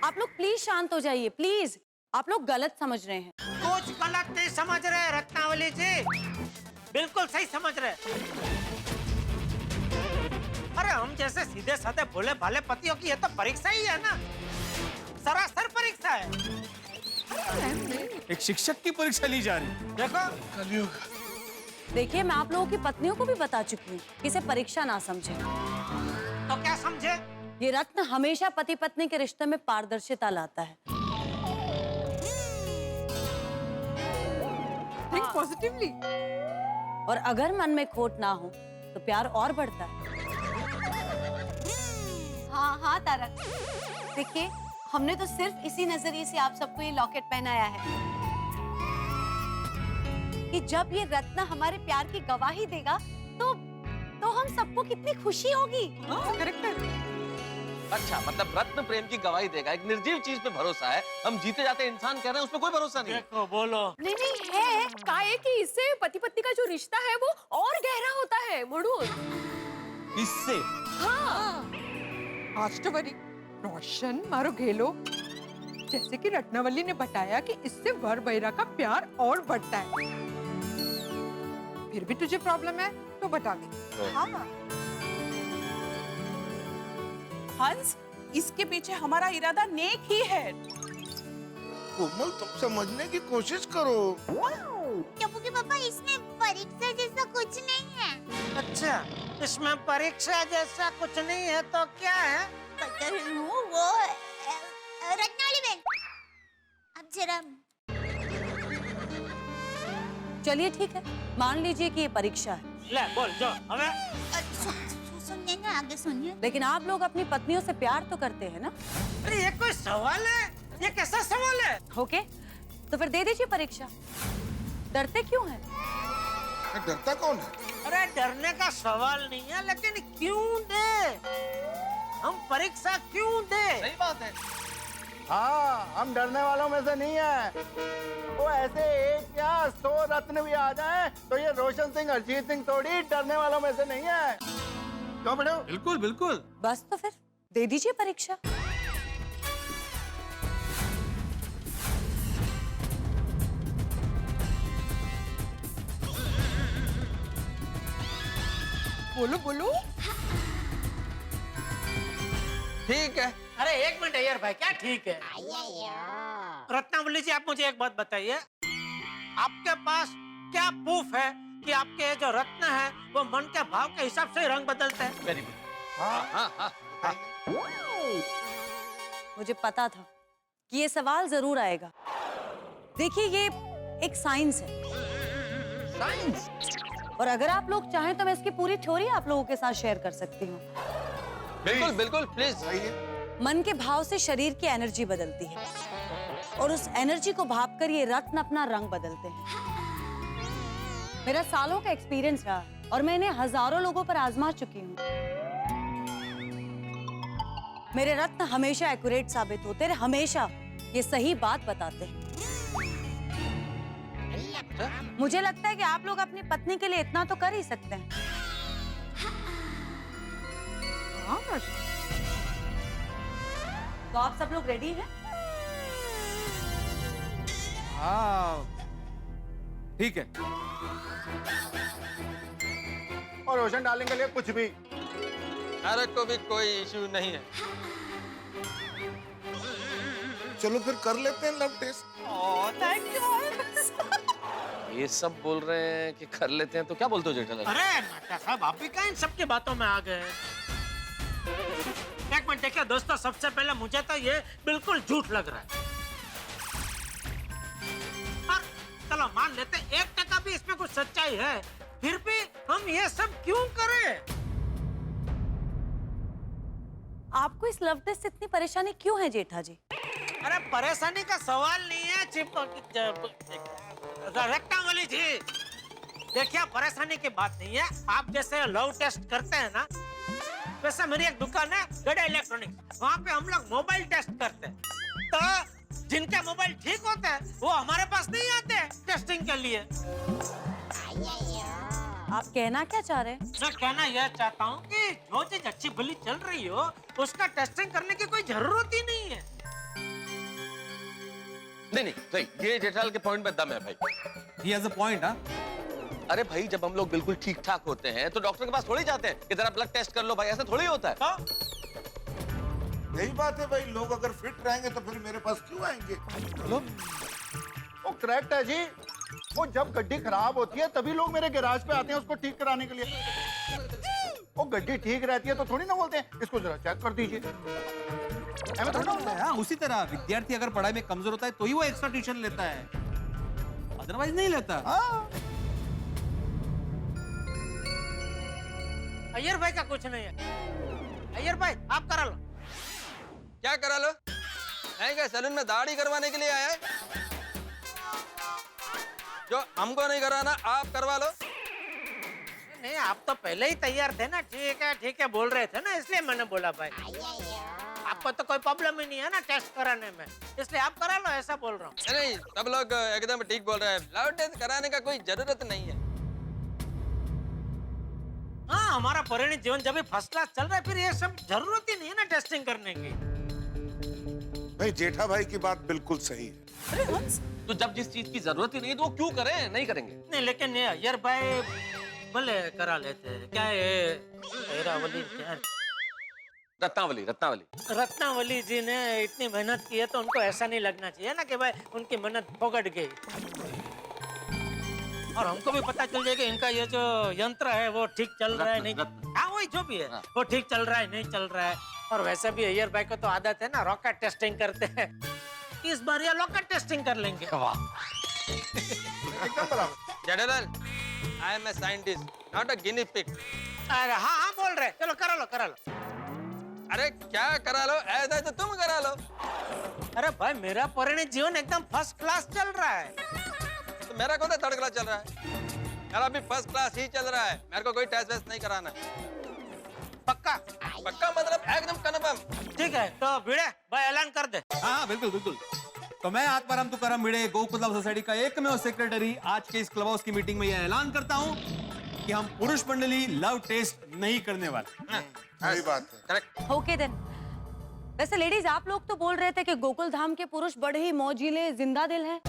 आप लोग प्लीज शांत हो जाइए, प्लीज। आप लोग गलत समझ रहे हैं। कुछ गलत नहीं समझ रहे रत्नावली जी, बिल्कुल सही समझ रहे। अरे हम जैसे सीधे साधे भोले भाले पतियों की ये तो परीक्षा ही है ना, सरासर परीक्षा है। एक शिक्षक की परीक्षा ली जा रही। देखो कलयुग। देखिए, मैं आप लोगों की पत्नियों को भी बता चुकी हूँ कि इसे परीक्षा ना समझे। तो क्या समझे? ये रत्न हमेशा पति पत्नी के रिश्ते में पारदर्शिता लाता है। Think positively. और अगर मन में खोट ना हो तो प्यार और बढ़ता है। हाँ हाँ तारा, देखिए हमने तो सिर्फ इसी नजरिए से आप सबको ये लॉकेट पहनाया है कि जब ये रत्न हमारे प्यार की गवाही देगा तो हम सबको कितनी खुशी होगी। करेक्ट है। अच्छा, मतलब रत्न प्रेम की गवाही देगा। एक निर्जीव चीज पे भरोसा है। हम जीते जाते इंसान कह रहे हैं, उसमें कोई भरोसा नहीं। देखो बोलो। नहीं है, का है कि इससे पति पत्नी का जो रिश्ता है वो और गहरा होता है म्हणून। इससे? हाँ। आज तो बड़ी रोशन मारो घेलो, जैसे कि रत्नावली ने बताया कि इससे वर बैरा का प्यार और बढ़ता है। फिर भी तुझे प्रॉब्लम है तो बता दे। हाँ। हंस, इसके पीछे हमारा इरादा नेक ही है। कोमल, तुम समझने की कोशिश करो। टप्पू के पापा, इसमें परीक्षा जैसा कुछ नहीं है। अच्छा, इसमें परीक्षा जैसा कुछ नहीं है तो क्या है? वो रत्नावली बहन, अब जरा चलिए ठीक है, मान लीजिए कि ये परीक्षा है। ले बोल जो हमें। सुनिए ना, आगे सुनिए। लेकिन आप लोग अपनी पत्नियों से प्यार तो करते हैं ना? अरे ये कोई सवाल है? ये कैसा सवाल है? ओके, तो फिर दे दीजिए परीक्षा। डरते क्यों हैं? डरता कौन है? अरे डरने का सवाल नहीं है, लेकिन क्यों दे? हम परीक्षा क्यों दे? सही बात है। हाँ, हम डरने वालों में से नहीं है। वो ऐसे एक या 100 रत्न भी आ जाए तो ये रोशन सिंह, अरिजीत सिंह थोड़ी डरने वालों में से नहीं है। क्यों बेटा? बिल्कुल बिल्कुल। बस तो फिर दे दीजिए परीक्षा। बोलो बोलो। ठीक है। अरे एक मिनट यार भाई, क्या ठीक है? रत्नावली जी, आप मुझे एक बात बताइए, आपके पास क्या प्रूफ है कि आपके जो रत्न है वो मन के भाव के हिसाब से रंग बदलते हैं? Very good. हाँ। मुझे पता था कि ये सवाल जरूर आएगा। देखिए, ये एक साइंस है। साइंस? और अगर आप लोग चाहें तो मैं इसकी पूरी थ्योरी आप लोगों के साथ शेयर कर सकती हूँ। बिल्कुल बिल्कुल, प्लीज। मन के भाव से शरीर की एनर्जी बदलती है और उस एनर्जी को भापकर ये रत्न अपना रंग बदलते हैं। मेरा सालों का एक्सपीरियंस रहा और मैं इन्हें हजारों लोगों पर आजमा चुकी हूँ। मेरे रत्न हमेशा एक्यूरेट साबित होते रहे, हमेशा ये सही बात बताते हैं। मुझे लगता है कि आप लोग अपनी पत्नी के लिए इतना तो कर ही सकते हैं। तो आप सब लोग रेडी हैं? हाँ, ठीक है। और रोशन डार्लिंग के लिए कुछ भी। अरे को भी कोई इश्यू नहीं है। चलो फिर कर लेते हैं लव टेस्ट। Thank you. ये सब बोल रहे हैं कि कर लेते हैं, तो क्या बोलते हो जेठालाल? अरे नाटा साहब, आप भी कहीं इन सबकी बातों में आ गए। एक मिनट देखिए दोस्तों, सबसे पहले मुझे तो ये बिल्कुल झूठ लग रहा है। और चलो मान लेते 1% भी इसमें कुछ सच्चाई है, फिर भी हम ये सब क्यों करें? आपको इस लव टेस्ट से इतनी परेशानी क्यों है जेठा जी? अरे परेशानी का सवाल नहीं है रत्नावली जी। देखिए परेशानी की बात नहीं है, आप जैसे लव टेस्ट करते हैं ना, वैसे मेरी एक दुकान है गड़ा इलेक्ट्रॉनिक्स, वहाँ पे हम लोग मोबाइल टेस्ट करते हैं। तो जिनके मोबाइल ठीक होते हैं वो हमारे पास नहीं आते टेस्टिंग के लिए। आप कहना क्या चाह रहे हैं? मैं कहना यह चाहता हूँ कि जो चीज अच्छी भली चल रही हो उसका टेस्टिंग करने की कोई जरूरत ही नहीं है। नहीं नहीं, ये जेठालाल के पॉइंट में दम है भाई। He has a point, हाँ? अरे भाई, जब हम लोग बिल्कुल ठीक ठाक होते हैं तो डॉक्टर के पास थोड़ी जाते हैं कि जरा ब्लड टेस्ट कर लो भाई, ऐसा थोड़ी होता है। यही बात है भाई, लोग अगर फिट रहेंगे तो फिर मेरे पास क्यों आएंगे? वो करेक्ट है जी। वो जब गड्डी खराब होती है तभी लोग मेरे गैराज पे आते हैं उसको ठीक कराने के लिए। वो गड्डी ठीक रहती है तो थोड़ी ना बोलते हैं इसको जरा चेक कर दीजिए। हाँ, उसी तरह विद्यार्थी अगर पढ़ाई में कमजोर होता है तो ही वो एक्स्ट्रा ट्यूशन लेता है, अदरवाइज नहीं लेता। अय्यर भाई का कुछ नहीं है। अय्यर भाई आप करा लो। क्या करा लो? नहीं क्या सैलून में दाढ़ी करवाने के लिए आया है? जो हमको नहीं कराना आप करवा लो। नहीं, आप तो पहले ही तैयार थे ना, ठीक है बोल रहे थे ना, इसलिए मैंने बोला भाई। आपको तो कोई प्रॉब्लम ही नहीं है ना टेस्ट कराने में, इसलिए आप करा लो, ऐसा बोल रहा हूँ। नहीं, सब लोग एकदम ठीक बोल रहे हैं, लव टेस्ट कराने का कोई जरूरत नहीं है। हाँ, हमारा परिणित जीवन जब भी फर्स्ट क्लास चल रहा है, फिर ये सब जरूरत ही नहीं है ना टेस्टिंग करने की। भाई जेठा भाई की बात बिल्कुल सही है। अरे हंस, तो जब जिस चीज की जरूरत ही नहीं है तो वो क्यों करें? नहीं करेंगे। नहीं, लेकिन ये अय्यर भाई भले करा लेते हैं। क्या है रत्नावली जी ने इतनी मेहनत की है तो उनको ऐसा नहीं लगना चाहिए ना कि भाई उनकी मेहनत फोगट गई। और हमको भी पता चल जाए कि इनका ये जो यंत्र है वो ठीक चल रहा है नहीं। हाँ, वही जो भी है वो ठीक चल रहा है नहीं चल रहा है। और वैसे भी अय्यर भाई को तो आदत है ना, रॉकेट टेस्टिंग करते हैं। इस बार ये रॉकेट टेस्टिंग कर लेंगे। Jethalal, I am a scientist, not a guinea pig. अरे हाँ बोल रहे, चलो करा लो। अरे क्या करा लो? ऐसा तो तुम करा लो। अरे भाई, मेरा परिणित जीवन एकदम फर्स्ट क्लास चल रहा है। तो मेरा कौन सा थर्ड क्लास चल रहा है? मेरा भी फर्स्ट क्लास ही चल रहा है। मेरे को कोई टेस्ट वेस्ट नहीं कराना है। पक्का मतलब एकदम कन्फर्म। ठीक है, तो भिड़े भाई ऐलान कर दे। हाँ बिल्कुल। तो मैं आत्माराम तुकाराम भिड़े, गोकुल लव सोसाइटी का एकमेव सेक्रेटरी, आज के इस क्लब हाउस की मीटिंग में यह ऐलान करता हूँ कि हम पुरुष मंडली लव टेस्ट नहीं करने वाले। सही बात है। करेक्ट। Okay then. वैसे लेडीज, आप लोग तो बोल रहे थे कि गोकुल धाम के पुरुष बड़े ही मौजीले जिंदा दिल हैं।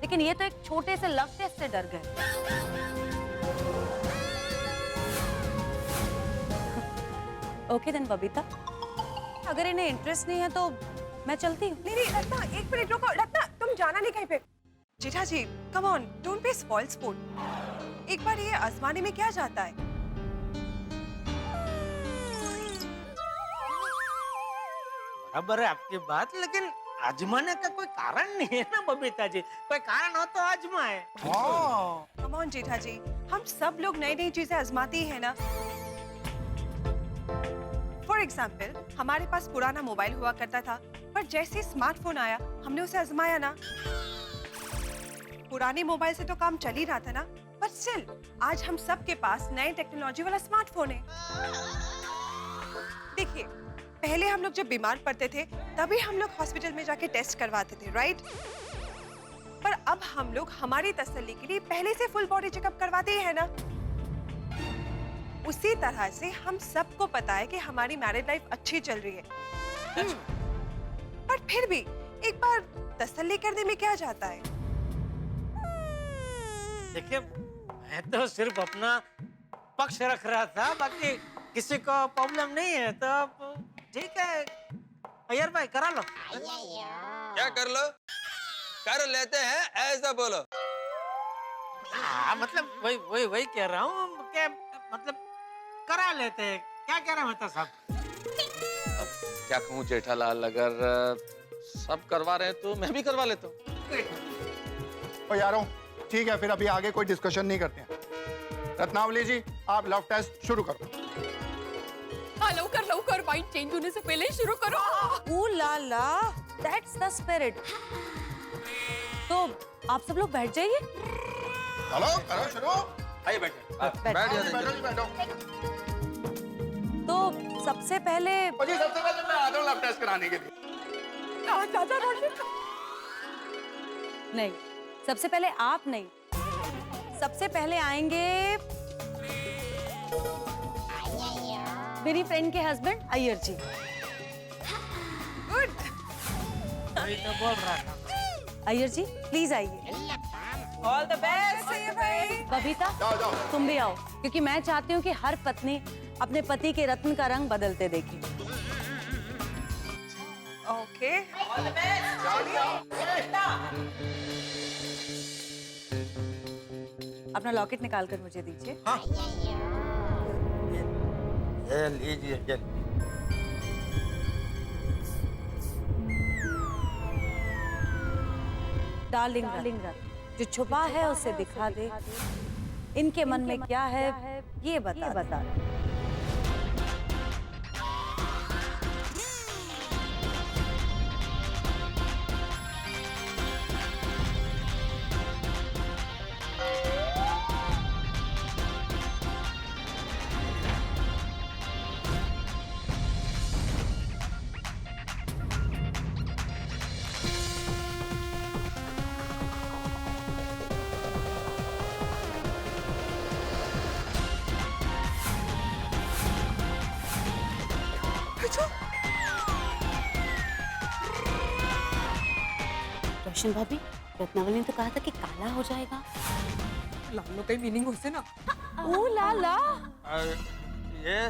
लेकिन ये तो एक छोटे से लव टेस्ट से डर गए। ओके देन बबीता, अगर इन्हें इंटरेस्ट नहीं है तो मैं चलती हूँ। नहीं रत्ना, एक मिनट रुको। रत्ना, तुम जाना नहीं कहीं पे। Jetha ji, come on, don't be spoil sport. एक बार ये आजमाने में क्या जाता है? बराबर है आपकी बात, लेकिन आजमाने का कोई कारण नहीं है ना बबीता जी। कोई कारण हो तो आजमाए। कम ऑन जेठा जी, हम सब लोग नई नई चीजें आजमाते ही है ना। फॉर एग्जाम्पल, हमारे पास पुराना मोबाइल हुआ करता था, पर जैसे स्मार्टफोन आया हमने उसे आजमाया ना। पुराने मोबाइल से तो काम चल ही रहा था ना, पर स्टिल आज हम सब के पास नए टेक्नोलॉजी वाला स्मार्टफोन है। देखिए, पहले हम लोग जब बीमार पड़ते थे तभी हम लोग हॉस्पिटल में जाके टेस्ट करवाते थे, राइट? पर अब हम लोग हमारी तसल्ली के लिए पहले से फुल बॉडी चेकअप करवाते ही है ना। उसी तरह से हम सबको पता है कि हमारी मैरिड लाइफ अच्छी चल रही है, पर फिर भी एक बार तसल्ली करने में क्या जाता है? देखिए, मैं तो सिर्फ अपना पक्ष रख रहा था, बाकी किसी को प्रॉब्लम नहीं है तो आप ठीक है अय्यर भाई करा लो। क्या कर लो? कर लेते हैं ऐसा बोलो। हाँ मतलब वही कह रहा हूँ क्या मतलब करा लेते हैं। क्या कह रहे हैं मेहता साहब? क्या कहूँ जेठालाल, अगर सब करवा रहे हैं तो मैं भी करवा लेता हूँ। ओ यारों, ठीक है फिर अभी आगे कोई डिस्कशन नहीं करते हैं। रत्नावली जी, आप लव टेस्ट शुरू करो। हाँ लवकर माइंड चेंज होने से पहले ही शुरू करो। Ooh la la, that's the spirit. तो आप सब लोग बैठ जाइए। चलो करो शुरू। आइए बैठे। बैठो जी बैठो। तो सबसे पहले जी सबसे पहले मैं आता हूँ लव टेस्ट कराने के लिए। ज्यादा रोशन नहीं, सबसे पहले आप नहीं, सबसे पहले आएंगे मेरी फ्रेंड के हस्बैंड अय्यर जी। वही तो बोल रहा था। अय्यर जी प्लीज आइए। All the best. बबीता तुम भी आओ, क्योंकि मैं चाहती हूँ कि हर पत्नी अपने पति के रत्न का रंग बदलते देखे। Okay all the best. अपना लॉकेट निकाल कर मुझे दीजिए। हाँ। ये लीजिए ये। डार्लिंग रत्न, जो छुपा है उसे दिखा दे, इनके मन में क्या है ये बता। रोशन भाभी, रत्नावली ने तो कहा था कि काला हो जाएगा। लालो का मीनिंग होसे ना। ओ लाला, ये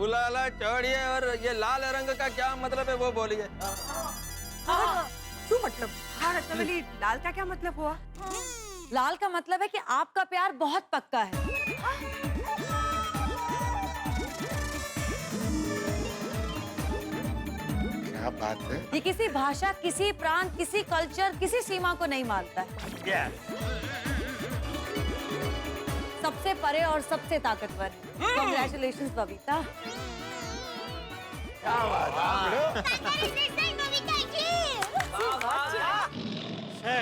उलाला छोड़िए और ये लाल रंग का क्या मतलब है वो बोलिए। क्यों मतलब? हाँ रत्नावली, लाल का क्या मतलब हुआ? लाल का मतलब है कि आपका प्यार बहुत पक्का है। क्या बात है? ये किसी भाषा, किसी प्रांत, किसी कल्चर, किसी सीमा को नहीं मानता है। सबसे परे और सबसे ताकतवर है। Congratulations बबीता। क्या बात है?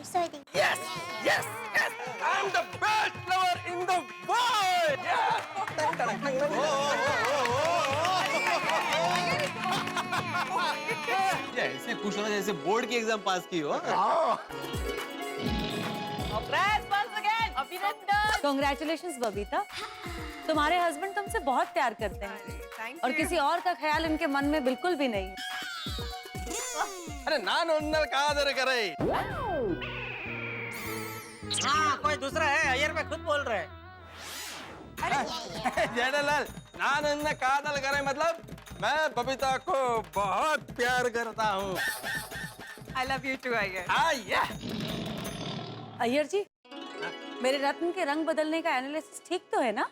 Sorry. Yes, yes, yes. I'm the best lover in the world. ये ऐसे खुश होना जैसे बोर्ड की एग्जाम पास की हो। Congratulations बबीता, तुम्हारे हस्बैंड तुमसे बहुत प्यार करते हैं और किसी और का ख्याल इनके मन में बिल्कुल भी नहीं है। अरे नान उन्नल कादर करे। हाँ कोई दूसरा है, अय्यर भाई खुद बोल रहे हैं। जेठालाल, नान उन्नल कादर करे मतलब मैं बबीता को बहुत प्यार करता हूँ। I love you too, Iyer. Iyer जी, मेरे रत्न के रंग बदलने का एनालिसिस ठीक तो है ना?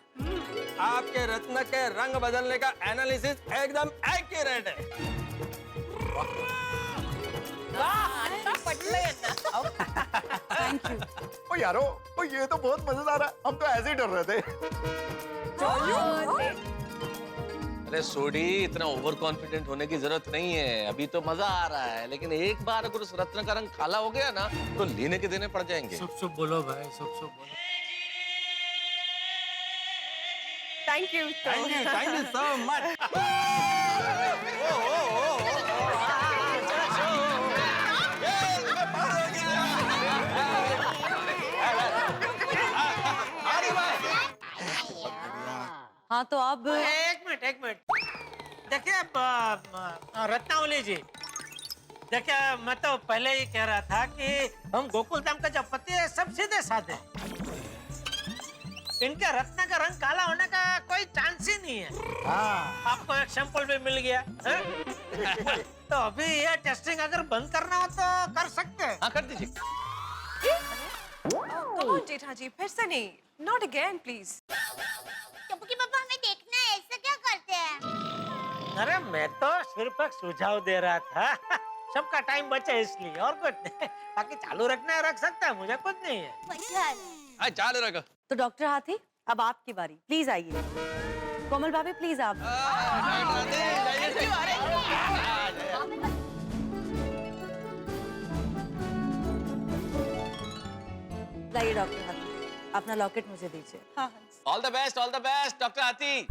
आपके रत्न के रंग बदलने का एनालिसिस एकदम एक्यूरेट है। Thank you. ओ यारो, ओ ये तो बहुत मजेदार है। हम तो ऐसे ही डर रहे थे। अरे सोडी, इतना ओवर कॉन्फिडेंट होने की जरूरत नहीं है। अभी तो मजा आ रहा है, लेकिन एक बार अगर उस रत्न का रंग काला हो गया ना तो लेने के देने पड़ जाएंगे। सब बोलो भाई, सब बोलो। Thank you so much. हाँ तो अब एक मिनट देखिए रत्नावली जी, देखिए मैं तो पहले ही कह रहा था कि हम गोकुल धाम का जो पति है सब सीधे साधे। इनके रत्न का रंग काला होने का कोई चांस ही नहीं है। आपको एक सैंपल भी मिल गया है? तो अभी ये टेस्टिंग अगर बंद करना हो तो कर सकते हैं। हाँ कर दीजिए। Come on, जेठाजी, फिर से नहीं, not again, please. टपुकी पापा हमें देखना है, ऐसा क्या करते हैं? अरे मैं तो सिर्फ एक सुझाव दे रहा था। सबका टाइम बचे इसलिए, और कुछ नहीं। बाकी चालू रखना है रख सकता है, मुझे कुछ नहीं है। चालू रखो। तो डॉक्टर हाथी अब आपकी बारी, प्लीज आइए। कोमल भाभी प्लीज आप। लाइए डॉक्टर हाथी, अपना लॉकेट मुझे दीजिए। हाँ, ऑल द बेस्ट डॉक्टर हाथी।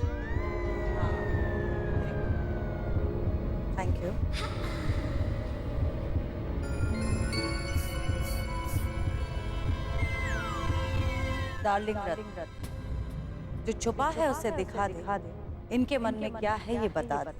Thank you. डार्लिंग रत्न, जो छुपा है उसे दिखा दे। इनके मन में क्या है ये बता दे।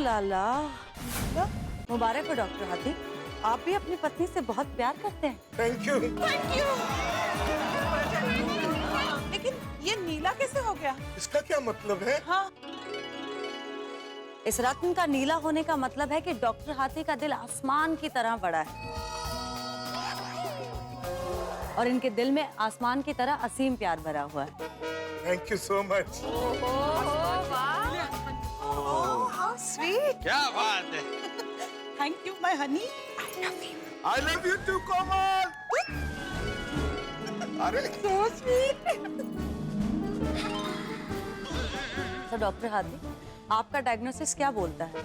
लाला, मुबारक हो डॉक्टर हाथी, आप भी अपनी पत्नी से बहुत प्यार करते हैं। Thank you. लेकिन ये नीला कैसे हो गया? इसका क्या मतलब है? हाँ, इस रत्न का नीला होने का मतलब है कि डॉक्टर हाथी का दिल आसमान की तरह बड़ा है और इनके दिल में आसमान की तरह असीम प्यार भरा हुआ है। Thank you so much. how sweet. क्या बात है। Thank you my Honey. I love you too, कोमल। अरे So sweet. तो डॉक्टर हाथी, आपका डायग्नोसिस क्या बोलता है?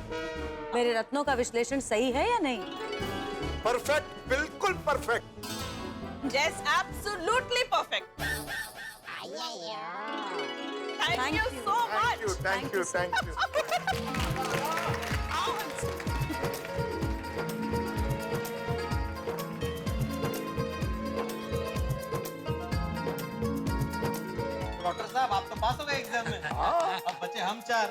मेरे रत्नों का विश्लेषण सही है या नहीं? परफेक्ट, बिल्कुल perfect. Yes, absolutely perfect. Thank you so much. Thank you. Doctor साहब आप तो पास हो गए एग्जाम में। अब बचे हम 4।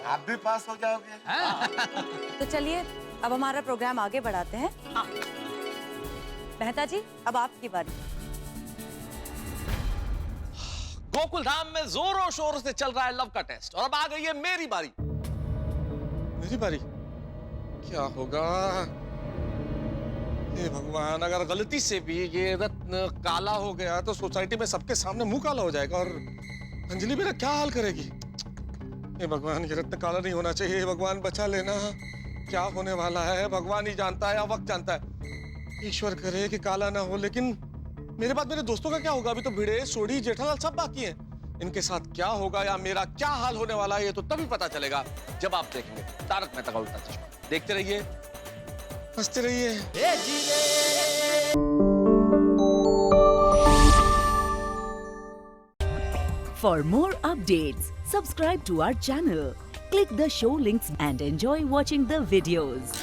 आप भी पास हो जाओगे। तो चलिए अब हमारा प्रोग्राम आगे बढ़ाते हैं। मेहता जी अब आपकी बारी। गोकुल धाम में जोरों शोरों से चल रहा है लव का टेस्ट और अब आ गई है मेरी बारी। मेरी बारी? क्या होगा? हे भगवान, अगर गलती से भी ये रत्न काला हो गया तो सोसाइटी में सबके सामने मुंह काला हो जाएगा और अंजलि मेरा क्या हाल करेगी? हे भगवान, ये रत्न काला नहीं होना चाहिए। भगवान बचा लेना। क्या होने वाला है भगवान ही जानता है या वक्त जानता है। ईश्वर करे कि काला ना हो। लेकिन मेरे बाद मेरे दोस्तों का क्या होगा? अभी तो भिड़े, सोढ़ी, जेठालाल सब बाकी हैं। इनके साथ क्या होगा या मेरा क्या हाल होने वाला है ये तो तभी पता चलेगा जब आप देखेंगे तारक मेहता का उल्टा चश्मा। देखते रहिए, हंसते रहिए। For more updates, subscribe to our channel, click the show links and enjoy watching the videos.